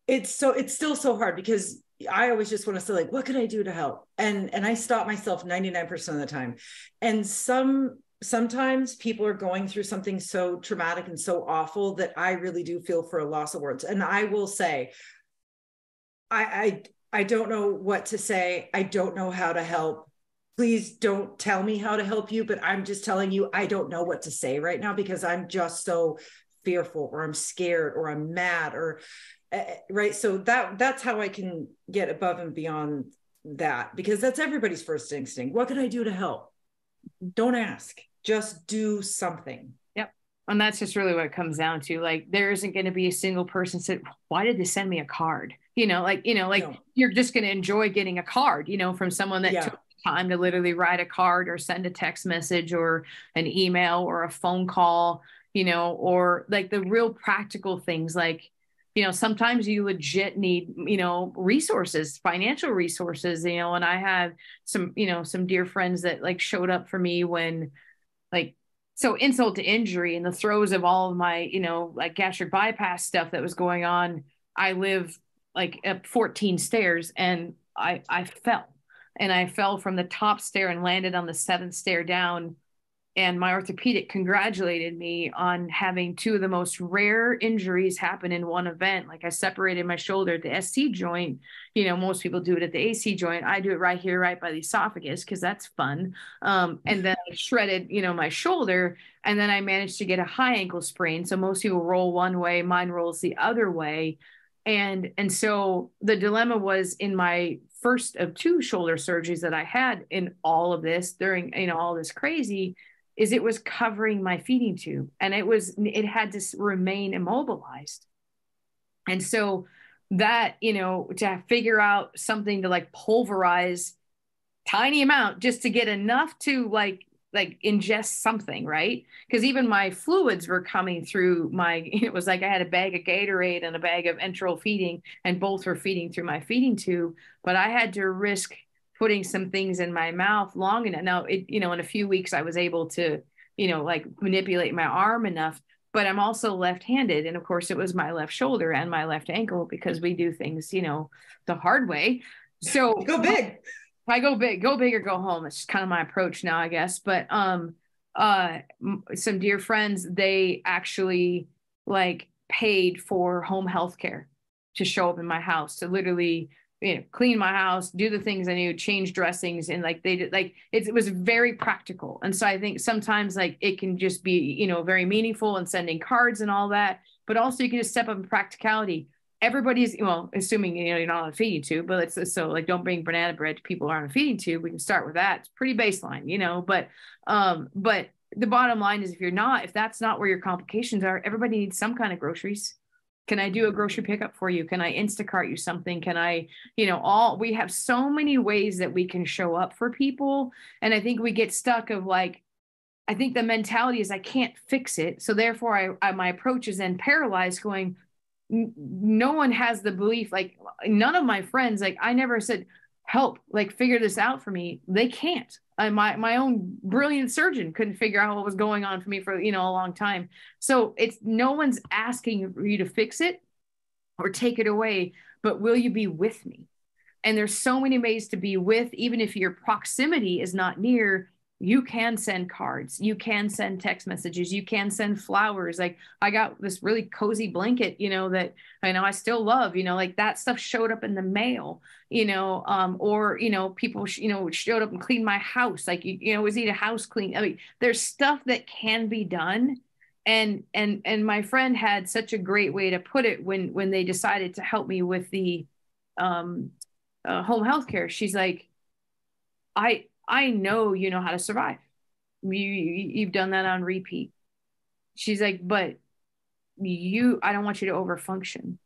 it's still so hard, because I always just want to say, what can I do to help? And I stop myself 99% of the time. And sometimes people are going through something so traumatic and so awful that I really do feel for a loss of words. And I will say, I don't know what to say. I don't know how to help. please don't tell me how to help you, but I'm just telling you, I don't know what to say right now because I'm just so fearful, or I'm scared, or I'm mad, or right. So that's how I can get above and beyond that, because that's everybody's first instinct. What can I do to help? Don't ask, just do something. Yep. And that's just really what it comes down to. Like, there isn't going to be a single person said, why did they send me a card? No. You're just going to enjoy getting a card, from someone that took time to literally write a card or send a text message or an email or a phone call, or like the real practical things. Like, sometimes you legit need, resources, financial resources, and I have some dear friends that like showed up for me when, like, so insult to injury, in the throes of all of my, like gastric bypass stuff that was going on. I live like up 14 stairs, and I fell from the top stair and landed on the 7th stair down. And my orthopedic congratulated me on having 2 of the most rare injuries happen in one event. Like, I separated my shoulder at the SC joint. Most people do it at the AC joint. I do it right here, right by the esophagus, because that's fun. And then I shredded, my shoulder, and then I managed to get a high ankle sprain. So most people roll one way, mine rolls the other way. And so the dilemma was, in my first of 2 shoulder surgeries that I had in all of this during, all this crazy, is it was covering my feeding tube, and it had to remain immobilized. And so that, to figure out something to like pulverize tiny amount just to get enough to like ingest something, right? Because even my fluids were coming through it was like I had a bag of Gatorade and a bag of enteral feeding, and both were feeding through my feeding tube, but I had to risk putting some things in my mouth long enough. Now, in a few weeks, I was able to, like manipulate my arm enough, but I'm also left-handed. And of course, it was my left shoulder and my left ankle, because we do things, the hard way. So go big. I go big or go home. It's just kind of my approach now, I guess. But some dear friends, they actually like paid for home health care to show up in my house, to literally clean my house, do the things I knew, change dressings. And like they did, like it was very practical. And so I think sometimes like it can just be, very meaningful and sending cards and all that, but also you can just step up in practicality. Everybody's, assuming, you're not on a feeding tube, but so like, don't bring banana bread to people who are on a feeding tube. We can start with that. It's pretty baseline, but the bottom line is, if that's not where your complications are, everybody needs some kind of groceries. Can I do a grocery pickup for you? Can I Instacart you something? Can I, we have so many ways that we can show up for people. And I think we get stuck of like, I think the mentality is I can't fix it. So therefore my approach is then paralyzed, going, no one has the belief, like none of my friends, like I never said, help, like figure this out for me. They can't. My own brilliant surgeon couldn't figure out what was going on for me for, a long time. So it's, no one's asking for you to fix it or take it away, but will you be with me? And there's so many ways to be with, even if your proximity is not near. You can send cards, you can send text messages, you can send flowers. Like I got this really cozy blanket, that I know I still love, like that stuff showed up in the mail, or, people, showed up and cleaned my house. Like, was need a house clean. I mean, there's stuff that can be done. And my friend had such a great way to put it when they decided to help me with the home healthcare. She's like, I know you know how to survive. You've done that on repeat. She's like, but I don't want you to overfunction.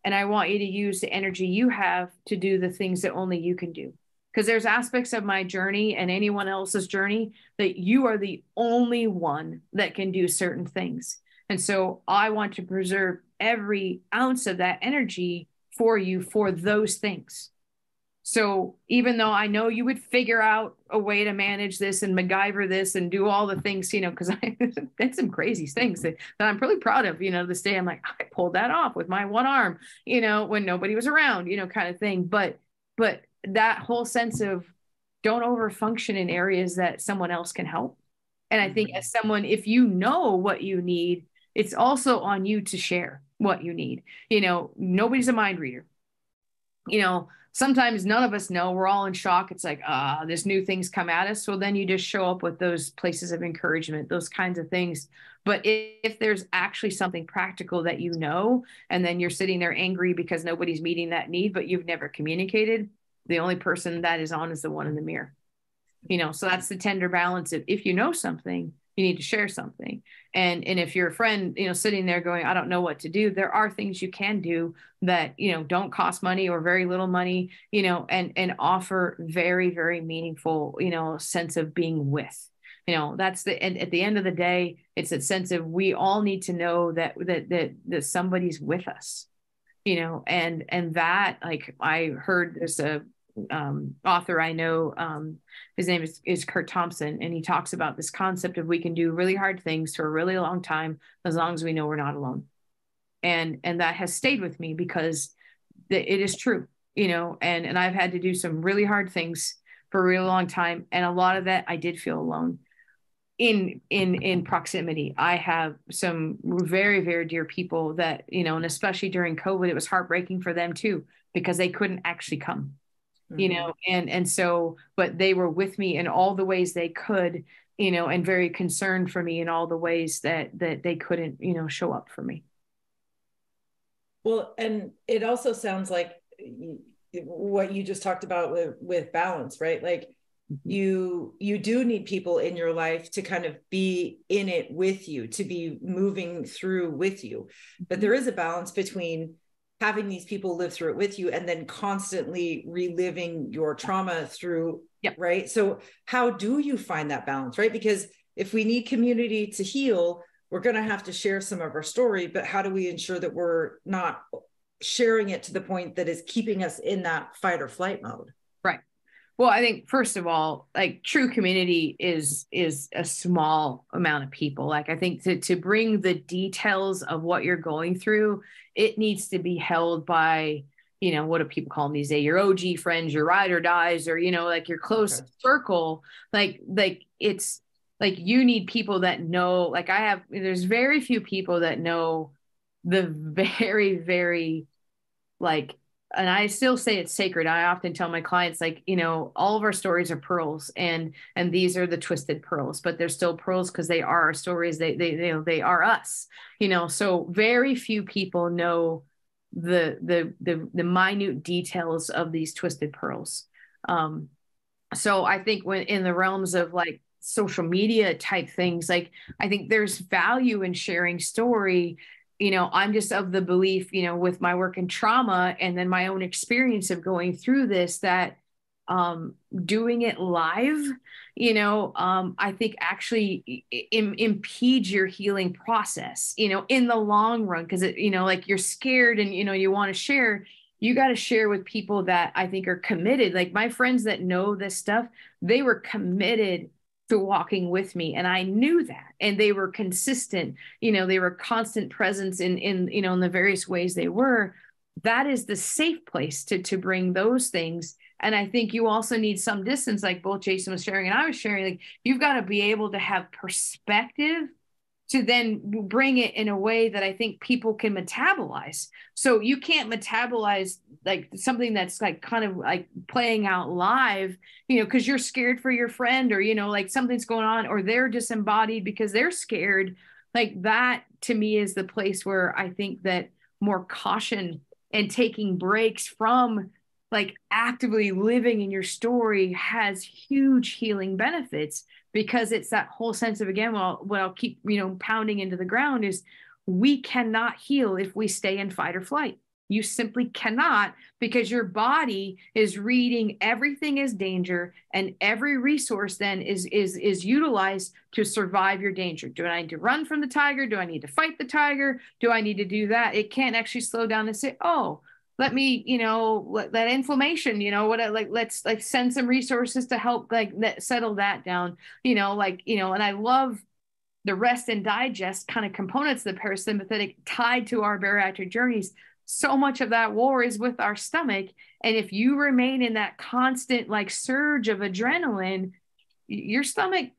And I want you to use the energy you have to do the things that only you can do. Because there's aspects of my journey and anyone else's journey that you are the only one that can do certain things. And so I want to preserve every ounce of that energy for you for those things. So even though I know you would figure out a way to manage this and MacGyver this and do all the things, because I did some crazy things that I'm really proud of, this day. I'm like, I pulled that off with my one arm, when nobody was around, kind of thing. But that whole sense of don't overfunction in areas that someone else can help. And I think as someone, if you know what you need, it's also on you to share what you need. Nobody's a mind reader. sometimes none of us know. We're all in shock. It's like, this new thing's come at us. So then you just show up with those places of encouragement, those kinds of things. But if there's actually something practical that you know, and then you're sitting there angry because nobody's meeting that need, but you've never communicated, the only person that is on is the one in the mirror. So that's the tender balance of, if you know something, you need to share something. And if you're a friend, sitting there going, I don't know what to do, there are things you can do that, don't cost money or very little money, and offer very, very meaningful, sense of being with. That's and at the end of the day, it's a sense of, we all need to know that somebody's with us, and that, like, I heard this author I know, his name is Kurt Thompson, and he talks about this concept of, we can do really hard things for a really long time as long as we know we're not alone. And that has stayed with me, because it is true, and I've had to do some really hard things for a really long time, and a lot of that I did feel alone in proximity. I have some very, very dear people that, and especially during COVID, it was heartbreaking for them too, because they couldn't actually come. And so, but they were with me in all the ways they could, and very concerned for me in all the ways that they couldn't, show up for me. Well, and it also sounds like what you just talked about with balance, right? Like, you do need people in your life to kind of be in it with you, to be moving through with you. But there is a balance between having these people live through it with you and then constantly reliving your trauma through, right? So how do you find that balance, right? Because if we need community to heal, we're going to have to share some of our story, but how do we ensure that we're not sharing it to the point that is keeping us in that fight or flight mode? Right. Well, I think, first of all, like, true community is a small amount of people. Like, I think to bring the details of what you're going through, it needs to be held by, what do people call them these days? Your OG friends, your ride or dies, or, like your close circle. Like it's like, you need people that know, like, there's very few people that know the very, very, like, and I still say it's sacred. I often tell my clients, like, all of our stories are pearls, and these are the twisted pearls, but they're still pearls because they are our stories. They are us, so very few people know the minute details of these twisted pearls. So I think when in the realms of, like, social media type things, like, I think there's value in sharing story. I'm just of the belief, with my work in trauma and then my own experience of going through this, that doing it live, I think actually impedes your healing process, in the long run. Because like, you're scared and, you want to share. You got to share with people that I think are committed. Like, my friends that know this stuff, they were committed to walking with me, and I knew that, and they were consistent, they were constant presence in the various ways they were. That is the safe place to bring those things. And I think you also need some distance, like both Jason was sharing and I was sharing. Like, you've got to be able to have perspective to then bring it in a way that I think people can metabolize. So you can't metabolize, like, something that's, like, kind of like playing out live, because you're scared for your friend, or, like, something's going on, or they're disembodied because they're scared. Like, that to me is the place where I think that more caution and taking breaks from, like, actively living in your story has huge healing benefits, because it's that whole sense of, again, well, what I'll keep, pounding into the ground is, we cannot heal if we stay in fight or flight. You simply cannot, because your body is reading everything as danger, and every resource then is utilized to survive your danger. Do I need to run from the tiger? Do I need to fight the tiger? Do I need to do that? It can't actually slow down and say, oh, let me, that inflammation, let's, like, send some resources to help, like, settle that down, and I love the rest and digest kind of components of the parasympathetic tied to our bariatric journeys. So much of that war is with our stomach. And if you remain in that constant, like, surge of adrenaline, your stomach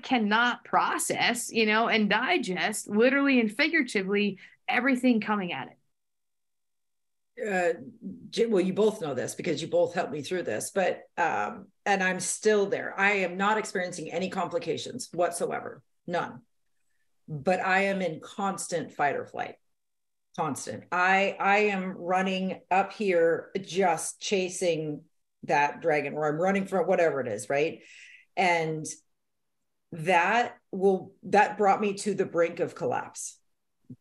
cannot process, and digest, literally and figuratively, everything coming at it. well, you both know this because you both helped me through this, but and I'm still there. I am not experiencing any complications whatsoever, none. But I am in constant fight or flight. Constant. I am running up here just chasing that dragon, or I'm running from whatever it is, right? And that brought me to the brink of collapse,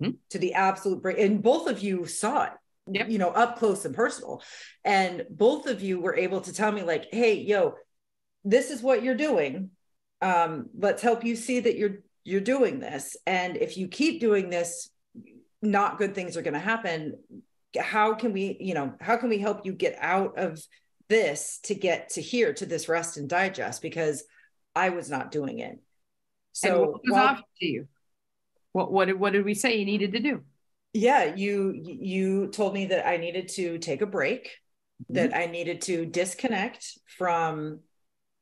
to the absolute brink. And both of you saw it. Yep. You know, up close and personal. And both of you were able to tell me like, hey, yo, this is what you're doing. Let's help you see that you're doing this. And if you keep doing this, not good things are going to happen. How can we help you get out of this to get to here, to this rest and digest? Because I was not doing it. So and what was offered to you? What did we say you needed to do? Yeah, you told me that I needed to take a break, that I needed to disconnect from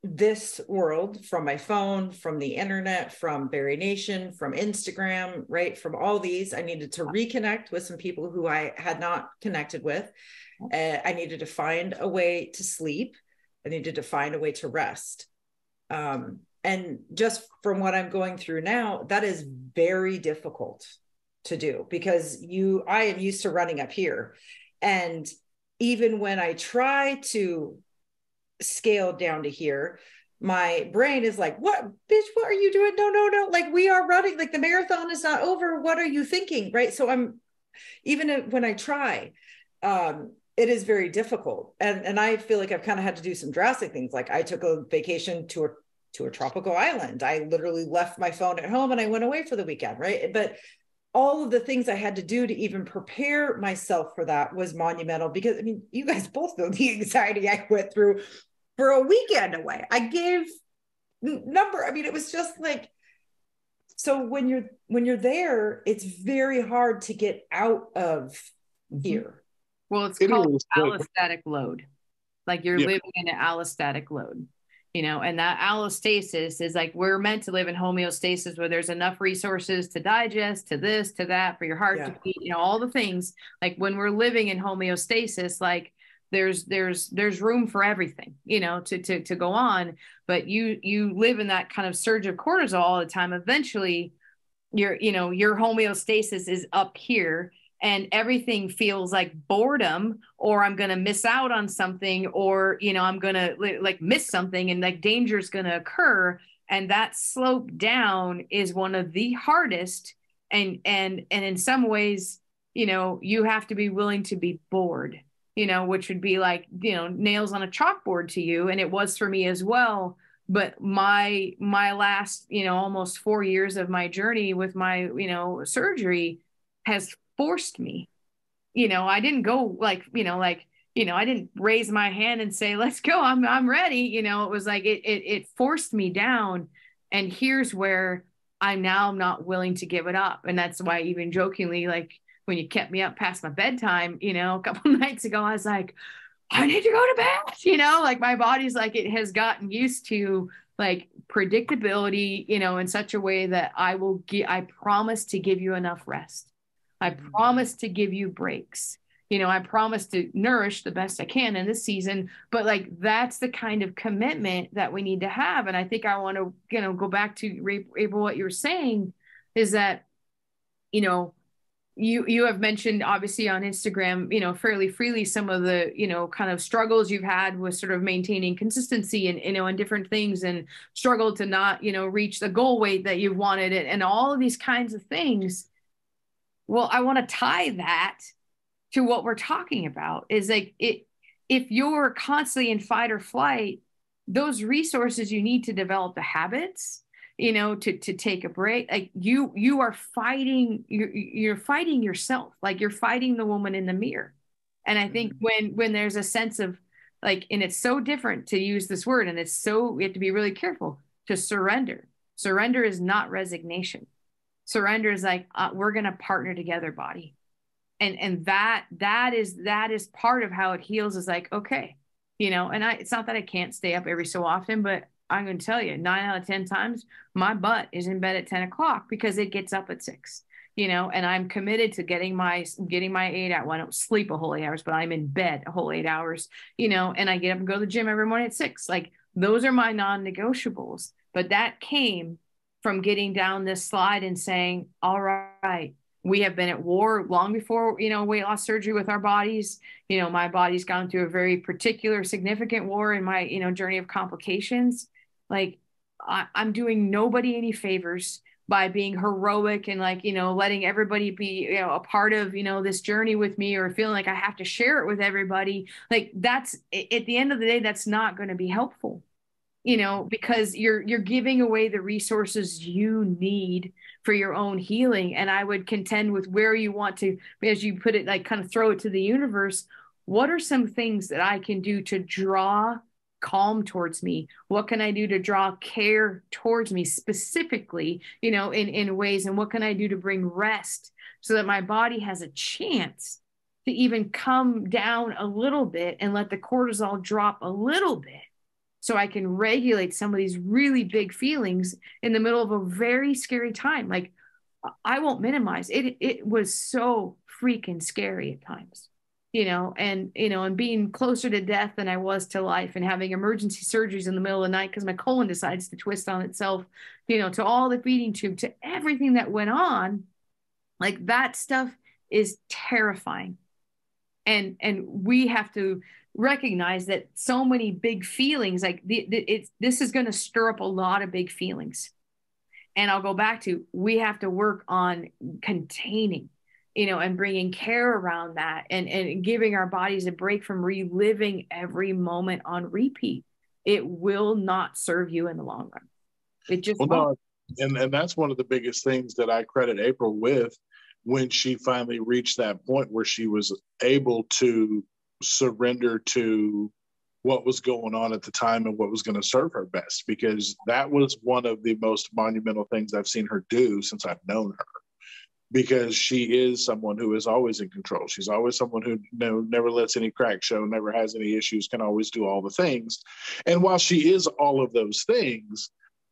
this world, from my phone, from the internet, from BariNation, from Instagram, right? From all these, I needed to reconnect with some people who I had not connected with. I needed to find a way to sleep. I needed to find a way to rest. And just from what I'm going through now, that is very difficult to do because I am used to running up here. And even when I try to scale down to here, my brain is like, what, bitch, what are you doing? No. Like, we are running, like the marathon is not over. What are you thinking? Right. So even when I try, it is very difficult. And I feel like I've kind of had to do some drastic things. Like I took a vacation to a tropical island. I literally left my phone at home and I went away for the weekend. Right. But all of the things I had to do to even prepare myself for that was monumental because, I mean, you guys both know the anxiety I went through for a weekend away. I gave I mean, it was just like, so when you're there, it's very hard to get out of here. Well, it's called allostatic load. Like you're living in an allostatic load. You know, and that allostasis is like, we're meant to live in homeostasis where there's enough resources to digest, to this, to that, for your heart to beat, you know, all the things. Like when we're living in homeostasis, like there's room for everything, you know, to go on. But you live in that kind of surge of cortisol all the time. Eventually your homeostasis is up here. And everything feels like boredom, or I'm going to miss out on something, or, you know, I'm going to like miss something and like danger is going to occur. And that slope down is one of the hardest. And in some ways, you know, you have to be willing to be bored, you know, which would be like, you know, nails on a chalkboard to you. And it was for me as well. But my last, you know, almost 4 years of my journey with my, you know, surgery has forced me. You know, I didn't go like, I didn't raise my hand and say, let's go, I'm ready. You know, it was like, it forced me down. And here's where I'm not willing to give it up. And that's why even jokingly, like when you kept me up past my bedtime, you know, a couple of nights ago, I was like, I need to go to bed, you know, like my body's like, it has gotten used to like predictability, you know, in such a way that I promise to give you enough rest. I promise to give you breaks. You know, I promise to nourish the best I can in this season, but like, that's the kind of commitment that we need to have. And I think I want to, you know, go back to April, what you were saying is that, you know, you have mentioned obviously on Instagram, you know, fairly freely some of the, you know, kind of struggles you've had with sort of maintaining consistency and, you know, and different things and struggled to not, you know, reach the goal weight that you've wanted and all of these kinds of things. Well, I want to tie that to what we're talking about is like if you're constantly in fight or flight, those resources you need to develop the habits, you know, to take a break. Like you are fighting, you're fighting yourself, like you're fighting the woman in the mirror. And I think when there's a sense of like, and it's so different to use this word, and we have to be really careful to surrender. Surrender is not resignation. Surrender is like, we're going to partner together, body. And that is part of how it heals is like, okay, you know, and it's not that I can't stay up every so often, but I'm going to tell you 9 out of 10 times my butt is in bed at 10 o'clock because it gets up at 6, and I'm committed to getting my 8 hours. Well, I don't sleep a whole 8 hours, but I'm in bed a whole 8 hours, and I get up and go to the gym every morning at 6. Like, those are my non-negotiables. But that came from getting down this slide and saying, all right, we have been at war long before, weight loss surgery with our bodies. My body's gone through a very particular, significant war in my, journey of complications. Like, I'm doing nobody any favors by being heroic and letting everybody be, a part of, this journey with me, or feeling like I have to share it with everybody. Like, that's, at the end of the day, that's not going to be helpful, because you're giving away the resources you need for your own healing. And I would contend with where you want to, as you put it, like, kind of throw it to the universe. What are some things that I can do to draw calm towards me? What can I do to draw care towards me specifically, in ways? And what can I do to bring rest so that my body has a chance to even come down a little bit and let the cortisol drop a little bit, so I can regulate some of these really big feelings in the middle of a very scary time. Like, I won't minimize it. It was so freaking scary at times. And being closer to death than I was to life, and having emergency surgeries in the middle of the night because my colon decides to twist on itself, to all the feeding tube, to everything that went on. Like, that stuff is terrifying. And we have to recognize that so many big feelings, like this is going to stir up a lot of big feelings. And I'll go back to, we have to work on containing, and bringing care around that, and giving our bodies a break from reliving every moment on repeat. It will not serve you in the long run. It just won't. No, and that's one of the biggest things that I credit April with, when she finally reached that point where she was able to surrender to what was going on at the time and what was going to serve her best, because that was one of the most monumental things I've seen her do since I've known her. Because she is someone who is always in control. She's always someone who never lets any cracks show, never has any issues, can always do all the things. And while she is all of those things,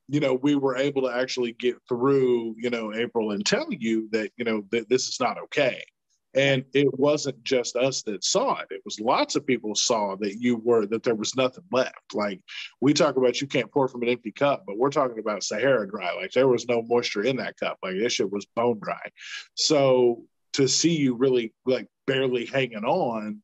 we were able to actually get through, April, and tell you that, that this is not okay. And it wasn't just us that saw it. It was lots of people saw that there was nothing left. Like, we talk about you can't pour from an empty cup, but we're talking about Sahara dry. Like, there was no moisture in that cup. Like, this shit was bone dry. So to see you really, like, barely hanging on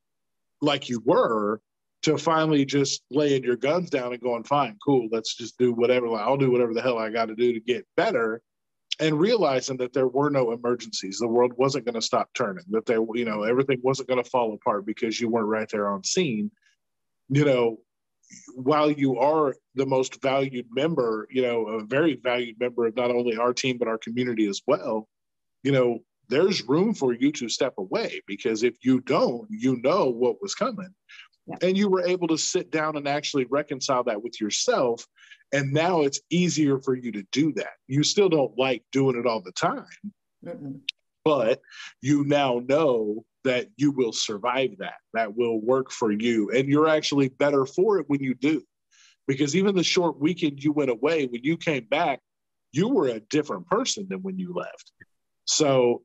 like you were, to finally just laying your guns down and going, fine, cool, let's just do whatever. I'll do whatever the hell I got to do to get better. And realizing that there were no emergencies, the world wasn't going to stop turning, that everything wasn't going to fall apart because you weren't right there on scene. While you are the most valued member, a very valued member of not only our team, but our community as well, there's room for you to step away, because if you don't, what was coming. Yeah. And you were able to sit down and actually reconcile that with yourself. And now it's easier for you to do that. You still don't like doing it all the time, but you now know that you will survive that. That will work for you. And you're actually better for it when you do. Because even the short weekend you went away, when you came back, you were a different person than when you left. So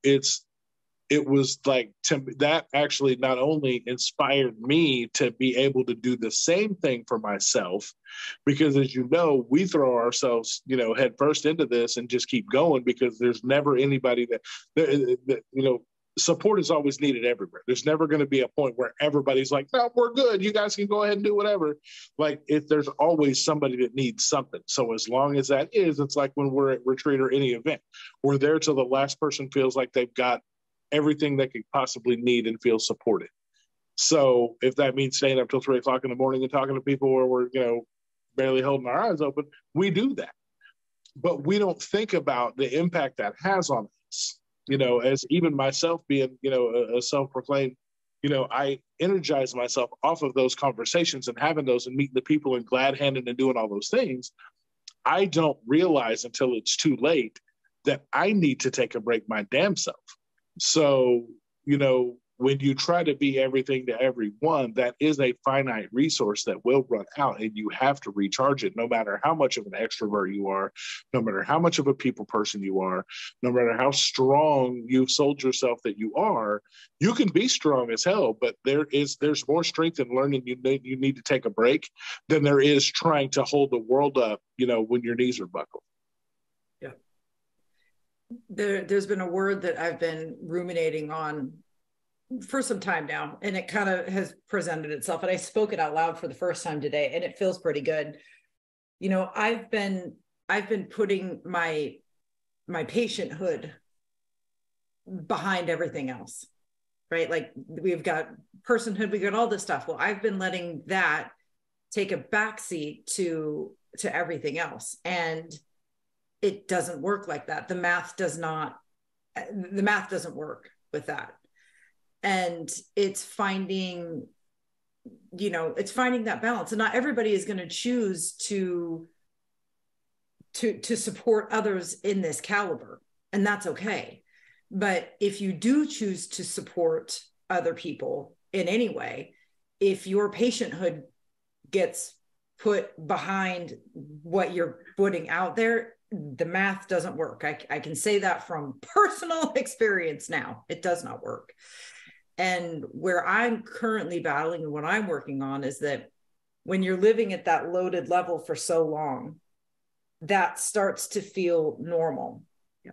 it was like, that actually not only inspired me to be able to do the same thing for myself, because as you know, we throw ourselves, head first into this and just keep going, because there's never anybody that support is always needed everywhere. There's never going to be a point where everybody's like, no, we're good, you guys can go ahead and do whatever. Like, there's always somebody that needs something. So as long as that is, it's like when we're at retreat or any event, we're there till the last person feels like they've got everything they could possibly need and feel supported. So if that means staying up till 3 o'clock in the morning and talking to people, or we're, barely holding our eyes open, we do that. But we don't think about the impact that has on us. As even myself being, a self-proclaimed, I energize myself off of those conversations and having those and meeting the people and glad-handing and doing all those things. I don't realize until it's too late that I need to take a break my damn self. So, when you try to be everything to everyone, that is a finite resource that will run out, and you have to recharge it no matter how much of an extrovert you are, no matter how much of a people person you are, no matter how strong you've sold yourself that you are. You can be strong as hell, but there's more strength in learning you need to take a break than there is trying to hold the world up, when your knees are buckled. Yeah. There's been a word that I've been ruminating on for some time now, and it kind of has presented itself, and I spoke it out loud for the first time today, and it feels pretty good. I've been putting my patienthood behind everything else, right? Like, we've got personhood, we got all this stuff. Well, I've been letting that take a backseat to everything else, and it doesn't work like that. The math doesn't work with that. And it's finding that balance. And not everybody is going to choose to support others in this caliber, and that's okay. But if you do choose to support other people in any way, if your patienthood gets put behind what you're putting out there, the math doesn't work. I can say that from personal experience now. It does not work. And where I'm currently battling and what I'm working on is that when you're living at that loaded level for so long, that starts to feel normal.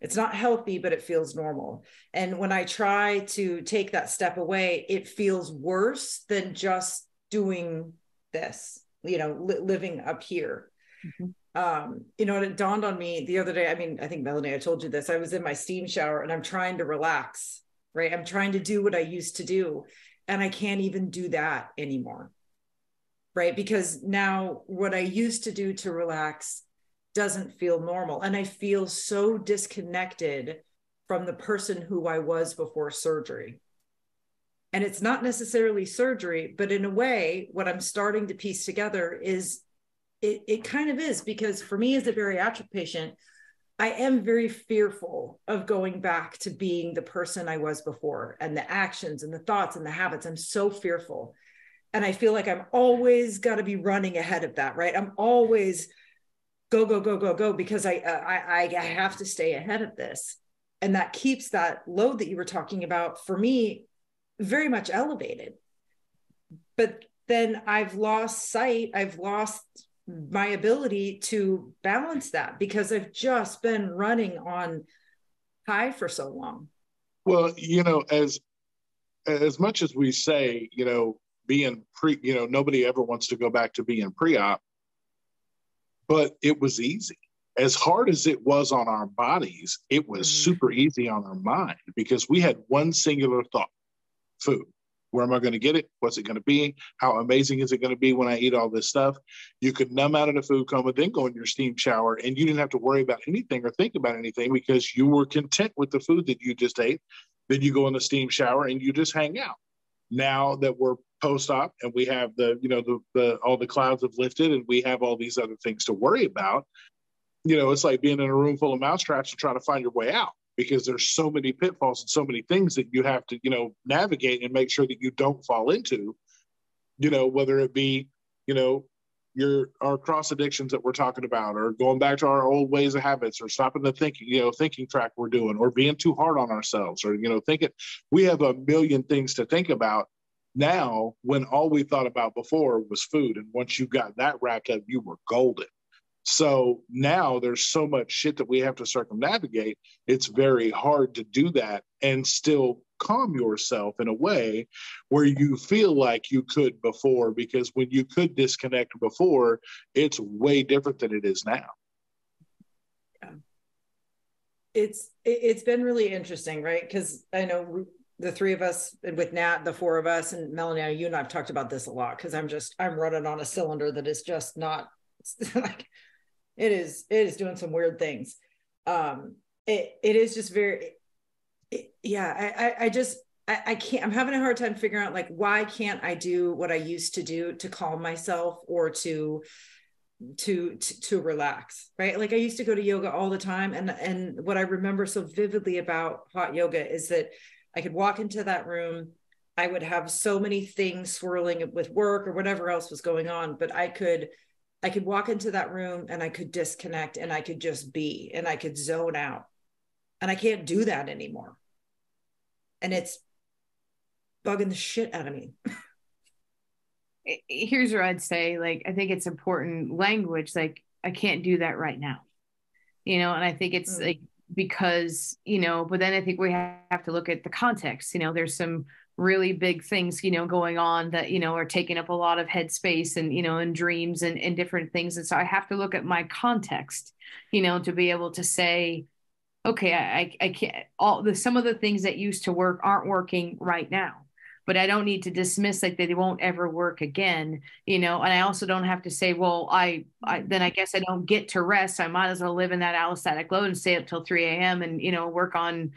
It's not healthy, but it feels normal. And when I try to take that step away, it feels worse than just doing this, living up here. And it dawned on me the other day. I mean, I think, Melanie, I told you this. I was in my steam shower and I'm trying to relax, right? I'm trying to do what I used to do, and I can't even do that anymore, right? Because now what I used to do to relax doesn't feel normal. And I feel so disconnected from the person who I was before surgery. And it's not necessarily surgery, but in a way, what I'm starting to piece together is it kind of is, because for me as a bariatric patient, I am very fearful of going back to being the person I was before, and the actions and the thoughts and the habits. I'm so fearful. And I feel like I'm always got to be running ahead of that, right? I'm always go, because I have to stay ahead of this. And that keeps that load that you were talking about for me very much elevated. But then I've lost sight, I've lost my ability to balance that, because I've just been running on high for so long. Well, as much as we say, being nobody ever wants to go back to being pre-op, but it was easy. As hard as it was on our bodies, it was super easy on our mind, because we had one singular thought: food. Where am I going to get it? What's it going to be? How amazing is it going to be when I eat all this stuff? You could numb out in a food coma, then go in your steam shower, and you didn't have to worry about anything or think about anything, because you were content with the food that you just ate. Then you go in the steam shower and you just hang out. Now that we're post-op and we have all the clouds have lifted and we have all these other things to worry about, it's like being in a room full of mousetraps and trying to find your way out, because there's so many pitfalls and so many things that you have to, navigate and make sure that you don't fall into, whether it be, our cross addictions that we're talking about, or going back to our old ways of habits, or stopping the thinking track we're doing, or being too hard on ourselves, or, thinking. We have a million things to think about now, when all we thought about before was food. And once you got that wrapped up, you were golden. So now there's so much shit that we have to circumnavigate. It's very hard to do that and still calm yourself in a way where you feel like you could before, because when you could disconnect before, it's way different than it is now. Yeah. It's been really interesting, right? Because I know the three of us, with Nat, the four of us, and Melanie, you and I've talked about this a lot, because I'm running on a cylinder that is just not like, it is doing some weird things. It is just very, I can't, I'm having a hard time figuring out, like, why can't I do what I used to do to calm myself, or to relax, right? Like, I used to go to yoga all the time. And what I remember so vividly about hot yoga is that I could walk into that room, I would have so many things swirling with work or whatever else was going on, but I could walk into that room and I could disconnect and I could just be, and I could zone out. And I can't do that anymore. And it's bugging the shit out of me. Here's where I'd say, like, I think it's important language. Like, I can't do that right now, and I think it's like, because, but then I think we have to look at the context. There's some really big things, going on that, are taking up a lot of headspace and, and dreams and different things. And so I have to look at my context, to be able to say, okay, I can't, some of the things that used to work aren't working right now, but I don't need to dismiss like they won't ever work again, and I also don't have to say, well, then I guess I don't get to rest. I might as well live in that allostatic load and stay up till 3 a.m. and, work on,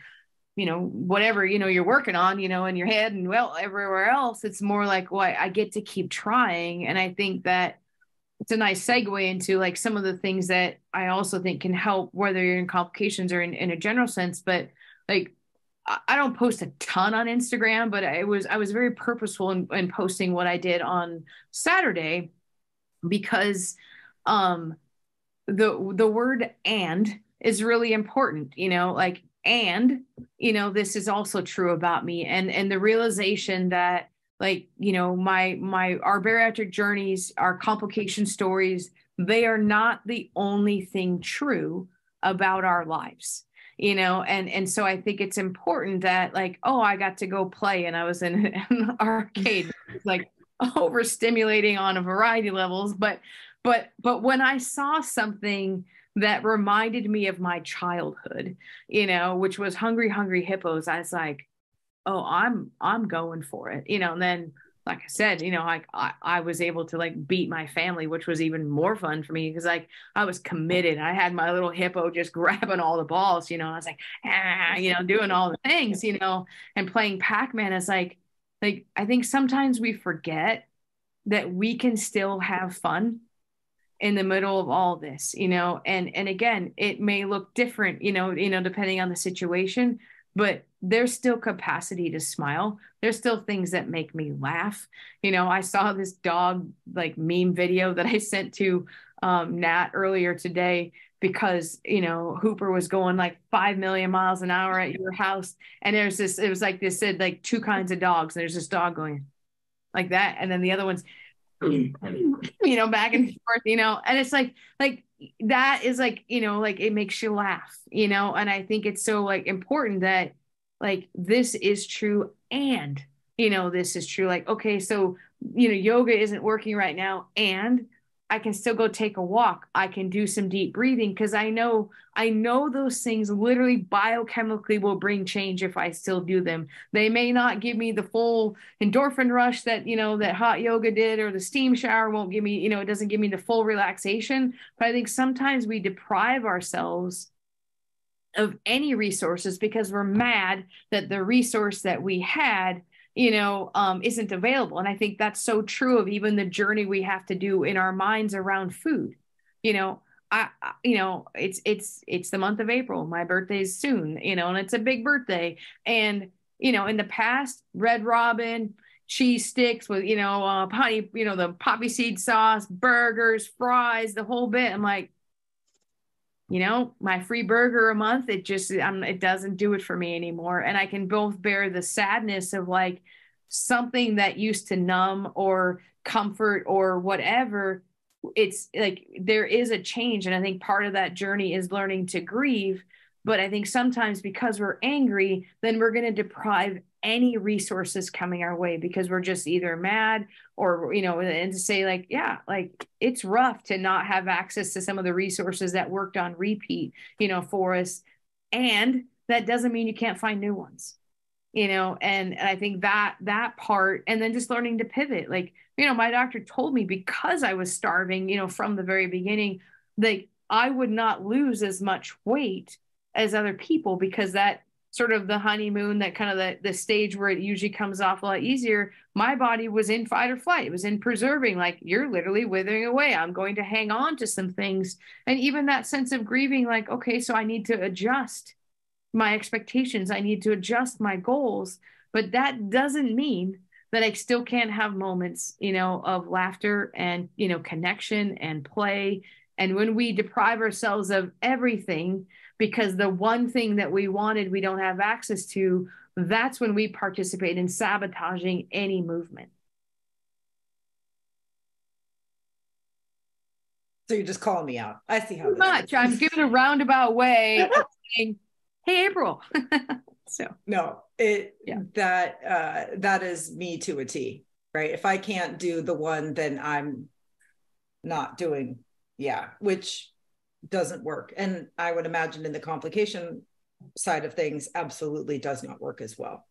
whatever, you're working on, in your head and everywhere else. It's more like, well, I get to keep trying. And I think that it's a nice segue into like some of the things that I also think can help, whether you're in complications or in a general sense. But like, I don't post a ton on Instagram, but I was very purposeful in posting what I did on Saturday, because the word "and" is really important, like, and, this is also true about me. And the realization that, like, our bariatric journeys, our complication stories, they are not the only thing true about our lives, and so I think it's important that, like, oh, I got to go play and I was in an arcade. It's like overstimulating on a variety of levels, but when I saw something that reminded me of my childhood, which was Hungry Hippos, I was like, oh, I'm going for it, and then, like I said, like I was able to like beat my family, which was even more fun for me because like I was committed. I had my little hippo just grabbing all the balls, I was like, doing all the things, and playing Pac-Man. Is like I think sometimes we forget that we can still have fun in the middle of all this, and again, it may look different, depending on the situation, but there's still capacity to smile. There's still things that make me laugh. I saw this dog like meme video that I sent to Nat earlier today because, Hooper was going like 5 million miles an hour at your house. And it was like, they said like two kinds of dogs. There's this dog going like that. And then the other one's, back and forth, and it's like that is like, like it makes you laugh, and I think it's so like important that like this is true and, this is true. Like, okay, so, yoga isn't working right now and I can still go take a walk. I can do some deep breathing because I know those things literally biochemically will bring change if I still do them. They may not give me the full endorphin rush that, that hot yoga did, or the steam shower won't give me, it doesn't give me the full relaxation. But I think sometimes we deprive ourselves of any resources because we're mad that the resource that we had isn't available. And I think that's so true of even the journey we have to do in our minds around food. It's the month of April. My birthday's soon, and it's a big birthday. And, in the past, Red Robin, cheese sticks with, honey, the poppy seed sauce, burgers, fries, the whole bit. I'm like, my free burger a month, it doesn't do it for me anymore. And I can both bear the sadness of like something that used to numb or comfort or whatever. It's like, there is a change. And I think part of that journey is learning to grieve. But I think sometimes because we're angry, then we're going to deprive any resources coming our way because we're just either mad or, and to say like, yeah, like it's rough to not have access to some of the resources that worked on repeat, for us. And that doesn't mean you can't find new ones, and I think that part, and then just learning to pivot. Like, my doctor told me because I was starving, from the very beginning, like I would not lose as much weight as other people because that sort of the honeymoon, that kind of the stage where it usually comes off a lot easier. My body was in fight or flight. It was in preserving, like you're literally withering away. I'm going to hang on to some things. And even that sense of grieving, like, okay, so I need to adjust my expectations. I need to adjust my goals. but that doesn't mean that I still can't have moments, of laughter and, connection and play. And when we deprive ourselves of everything because the one thing that we wanted, we don't have access to, that's when we participate in sabotaging any movement. So you're just calling me out. I see how this much. I'm giving a roundabout way of saying, hey, April. So no, that is me to a T, right? If I can't do the one, then I'm not doing, which doesn't work. And I would imagine in the complication side of things, absolutely does not work as well.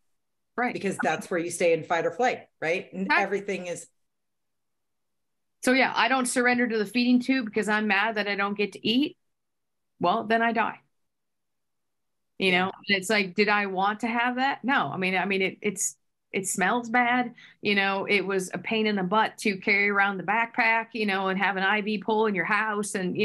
Right. Because that's where you stay in fight or flight, right? And everything is. So yeah, I don't surrender to the feeding tube because I'm mad that I don't get to eat. Well, then I die. It's like, did I want to have that? No. I mean, it smells bad. It was a pain in the butt to carry around the backpack, and have an IV pole in your house and,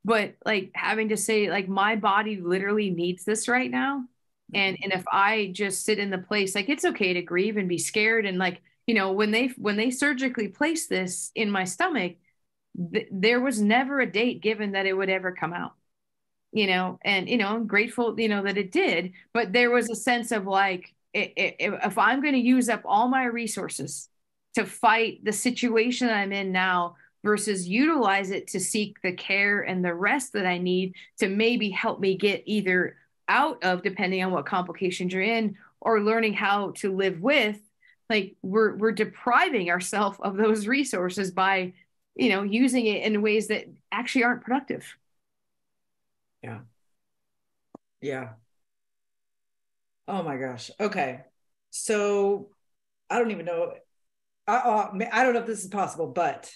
but like having to say like, my body literally needs this right now. And if I just sit in the place, like, it's okay to grieve and be scared. And like, when they surgically placed this in my stomach, there was never a date given that it would ever come out. I'm grateful, that it did, but there was a sense of like, if I'm going to use up all my resources to fight the situation that I'm in now versus utilize it to seek the care and the rest that I need to maybe help me get either out of, depending on what complications you're in, or learning how to live with, like we're depriving ourselves of those resources by, using it in ways that actually aren't productive. Yeah. Oh my gosh. Okay. So I don't even know. I don't know if this is possible, but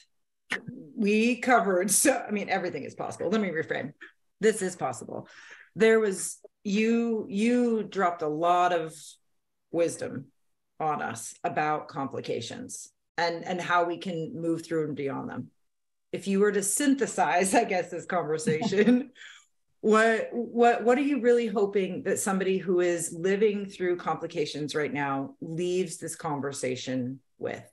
we covered. So, I mean, everything is possible. Let me reframe. This is possible. There was, you dropped a lot of wisdom on us about complications and how we can move through and beyond them. If you were to synthesize, I guess, this conversation, what are you really hoping that somebody who is living through complications right now leaves this conversation with?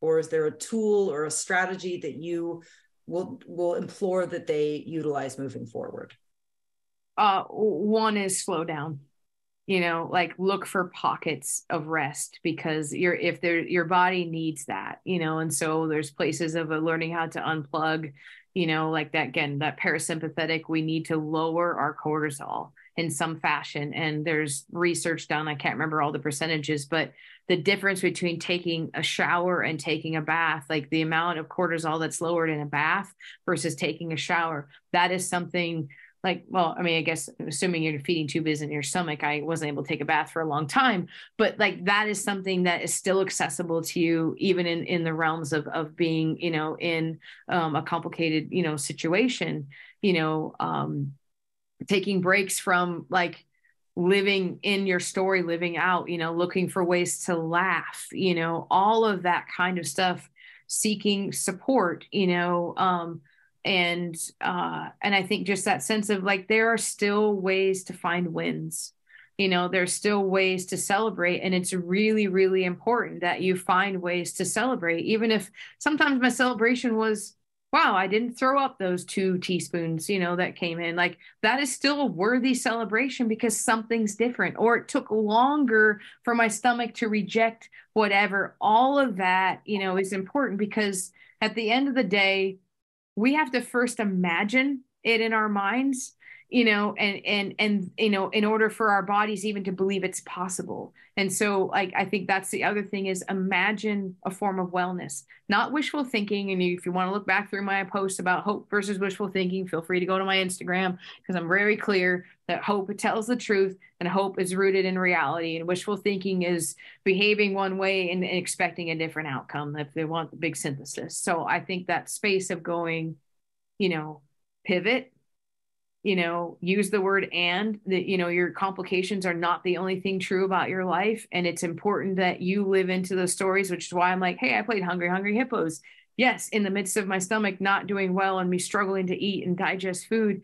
Or is there a tool or a strategy that you will implore that they utilize moving forward? One is slow down. Like look for pockets of rest because your body needs that, and so there's places of learning how to unplug, like that, again, that parasympathetic, we need to lower our cortisol in some fashion. And there's research done, I can't remember all the percentages, but the difference between taking a shower and taking a bath, like the amount of cortisol that's lowered in a bath versus taking a shower, that is something like, well, I mean, I guess assuming your feeding tube is in your stomach, I wasn't able to take a bath for a long time, but like that is something that is still accessible to you, even in the realms of being, in a complicated, situation, taking breaks from like living in your story, living out, looking for ways to laugh, all of that kind of stuff, seeking support, and I think just that sense of like, there are still ways to find wins, there's still ways to celebrate. And it's really, really important that you find ways to celebrate. Even if sometimes my celebration was, wow, I didn't throw up those 2 teaspoons, that came in, like that is still a worthy celebration because something's different, or it took longer for my stomach to reject whatever. All of that, is important because at the end of the day, we have to first imagine it in our minds, and in order for our bodies even to believe it's possible. And so like, I think that's the other thing is imagine a form of wellness, not wishful thinking. And if you want to look back through my post about hope versus wishful thinking, feel free to go to my Instagram because I'm very clear that hope tells the truth and hope is rooted in reality. And wishful thinking is behaving one way and expecting a different outcome if they want the big synthesis. So I think that space of going, pivot, use the word and that, your complications are not the only thing true about your life. And it's important that you live into those stories, which is why I'm like, hey, I played Hungry Hippos. Yes. In the midst of my stomach not doing well and me struggling to eat and digest food,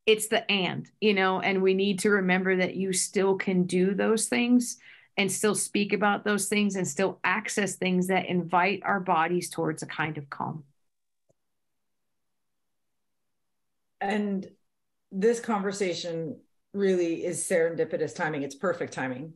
it's the and we need to remember that you still can do those things. and still speak about those things and still access things that invite our bodies towards a kind of calm. And this conversation really is serendipitous timing. It's perfect timing.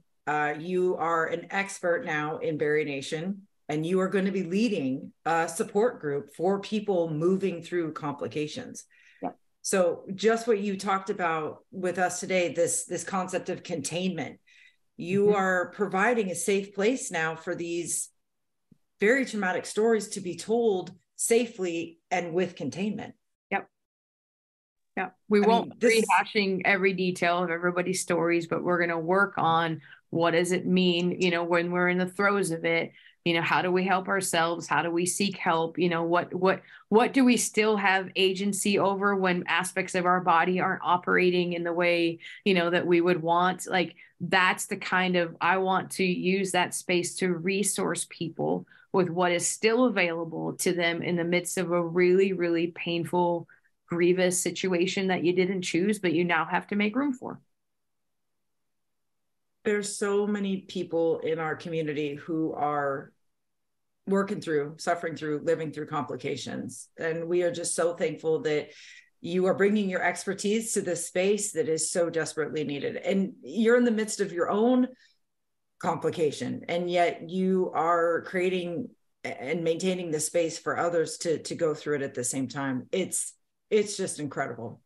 You are an expert now in BariNation, and you are going to be leading a support group for people moving through complications. Yeah. So just what you talked about with us today, this concept of containment, you are providing a safe place now for these very traumatic stories to be told safely and with containment. Yeah, we won't be rehashing every detail of everybody's stories, but we're going to work on what does it mean, when we're in the throes of it, how do we help ourselves? How do we seek help? What do we still have agency over when aspects of our body aren't operating in the way, that we would want? Like, that's the kind of, I want to use that space to resource people with what is still available to them in the midst of a really, really painful, grievous situation that you didn't choose, but you now have to make room for. There's so many people in our community who are working through, suffering through, living through complications. And we are just so thankful that you are bringing your expertise to this space that is so desperately needed. And you're in the midst of your own complication, and yet you are creating and maintaining the space for others to go through it at the same time. It's just incredible.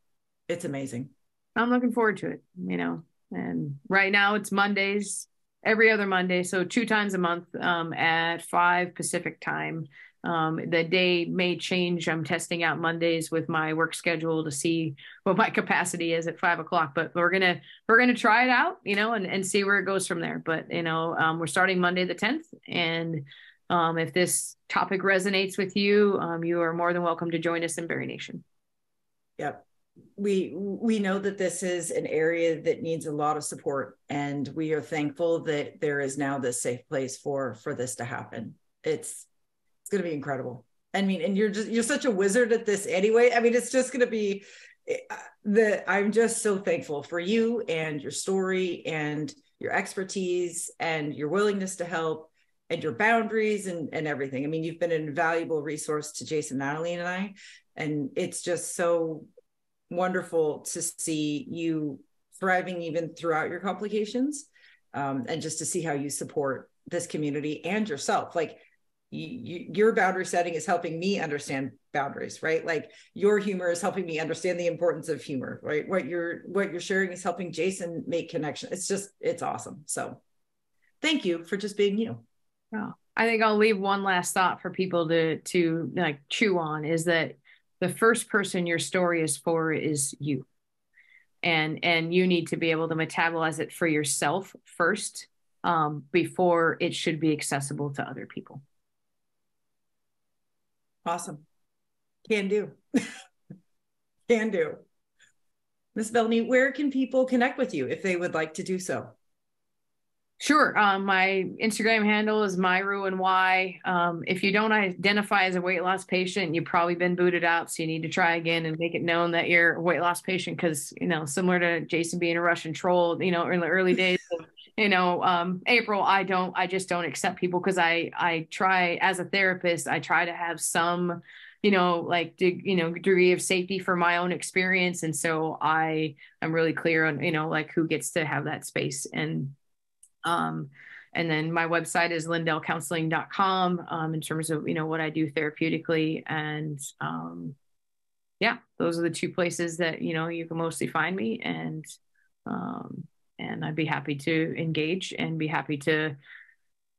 It's amazing. I'm looking forward to it, and right now it's Mondays, every other Monday. So 2 times a month, at 5 Pacific time. The day may change. I'm testing out Mondays with my work schedule to see what my capacity is at 5 o'clock, but we're going to try it out, and see where it goes from there. But, we're starting Monday the 10th, and if this topic resonates with you, you are more than welcome to join us in BariNation. Yep. We know that this is an area that needs a lot of support, and we are thankful that there is now this safe place for this to happen. It's going to be incredible. I mean, and you're such a wizard at this anyway. I mean, it's just going to be I'm just so thankful for you and your story and your expertise and your willingness to help and your boundaries and everything. I mean, you've been an invaluable resource to Jason, Natalie, and I. And it's just so wonderful to see you thriving even throughout your complications, and just to see how you support this community and yourself. Like your boundary setting is helping me understand boundaries, right? Like your humor is helping me understand the importance of humor, right? What you're sharing is helping Jason make connection. It's awesome. So thank you for just being you. Well, I think I'll leave one last thought for people to like chew on, is that the first person your story is for is you. And you need to be able to metabolize it for yourself first, before it should be accessible to other people. Awesome. Can do. Can do. Miss Melanie, where can people connect with you if they would like to do so? Sure. My Instagram handle is myruandwhy. If you don't identify as a weight loss patient, you've probably been booted out. So you need to try again and make it known that you're a weight loss patient. Cause, similar to Jason being a Russian troll, in the early days of, April, I just don't accept people. Cause I try, as a therapist, I try to have some, degree of safety for my own experience. And so I'm really clear on, who gets to have that space. And then my website is lindellcounseling.com, in terms of, what I do therapeutically. And, those are the 2 places that, you can mostly find me. And I'd be happy to engage and be happy to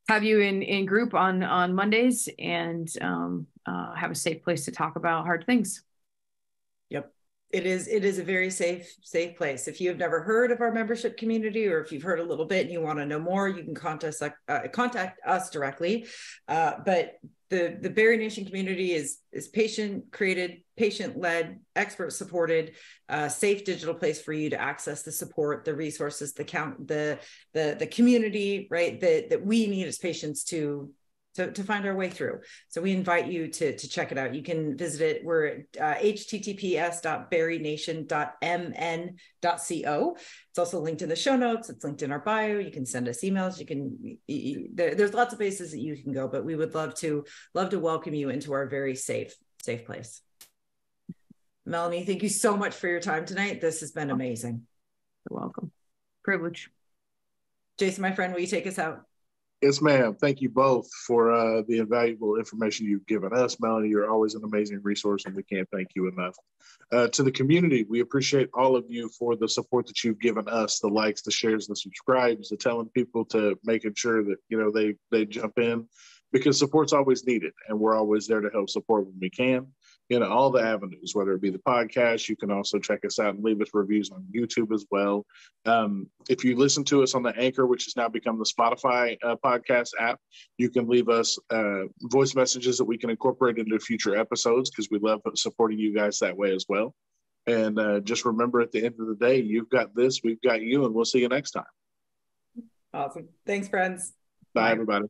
have you in group on Mondays, and, have a safe place to talk about hard things. Yep. It is a very safe place. If you have never heard of our membership community, or if you've heard a little bit and you want to know more, you can contact us directly. But the BariNation community is patient created, patient led, expert supported, safe digital place for you to access the support, the resources, the community, right? That we need as patients to to find our way through. So we invite you to check it out. You can visit it. We're at https://bariNation.mn.co. It's also linked in the show notes. It's linked in our bio. You can send us emails. There's lots of places that you can go, but we would love to welcome you into our very safe place. Melanie, thank you so much for your time tonight. This has been amazing. You're welcome. Privilege. Jason, my friend, will you take us out? Yes, ma'am. Thank you both for the invaluable information you've given us. Melanie, you're always an amazing resource, and we can't thank you enough. To the community, we appreciate all of you for the support that you've given us, the likes, the shares, the subscribes, the telling people, to making sure that, you know, they jump in, because support's always needed, and we're always there to help support when we can. You know, all the avenues, whether it be the podcast. You can also check us out and leave us reviews on YouTube as well. If you listen to us on the Anchor, which has now become the Spotify podcast app, you can leave us voice messages that we can incorporate into future episodes, because we love supporting you guys that way as well. And just remember, at the end of the day, you've got this, we've got you, and we'll see you next time. Awesome. Thanks, friends. Bye, everybody.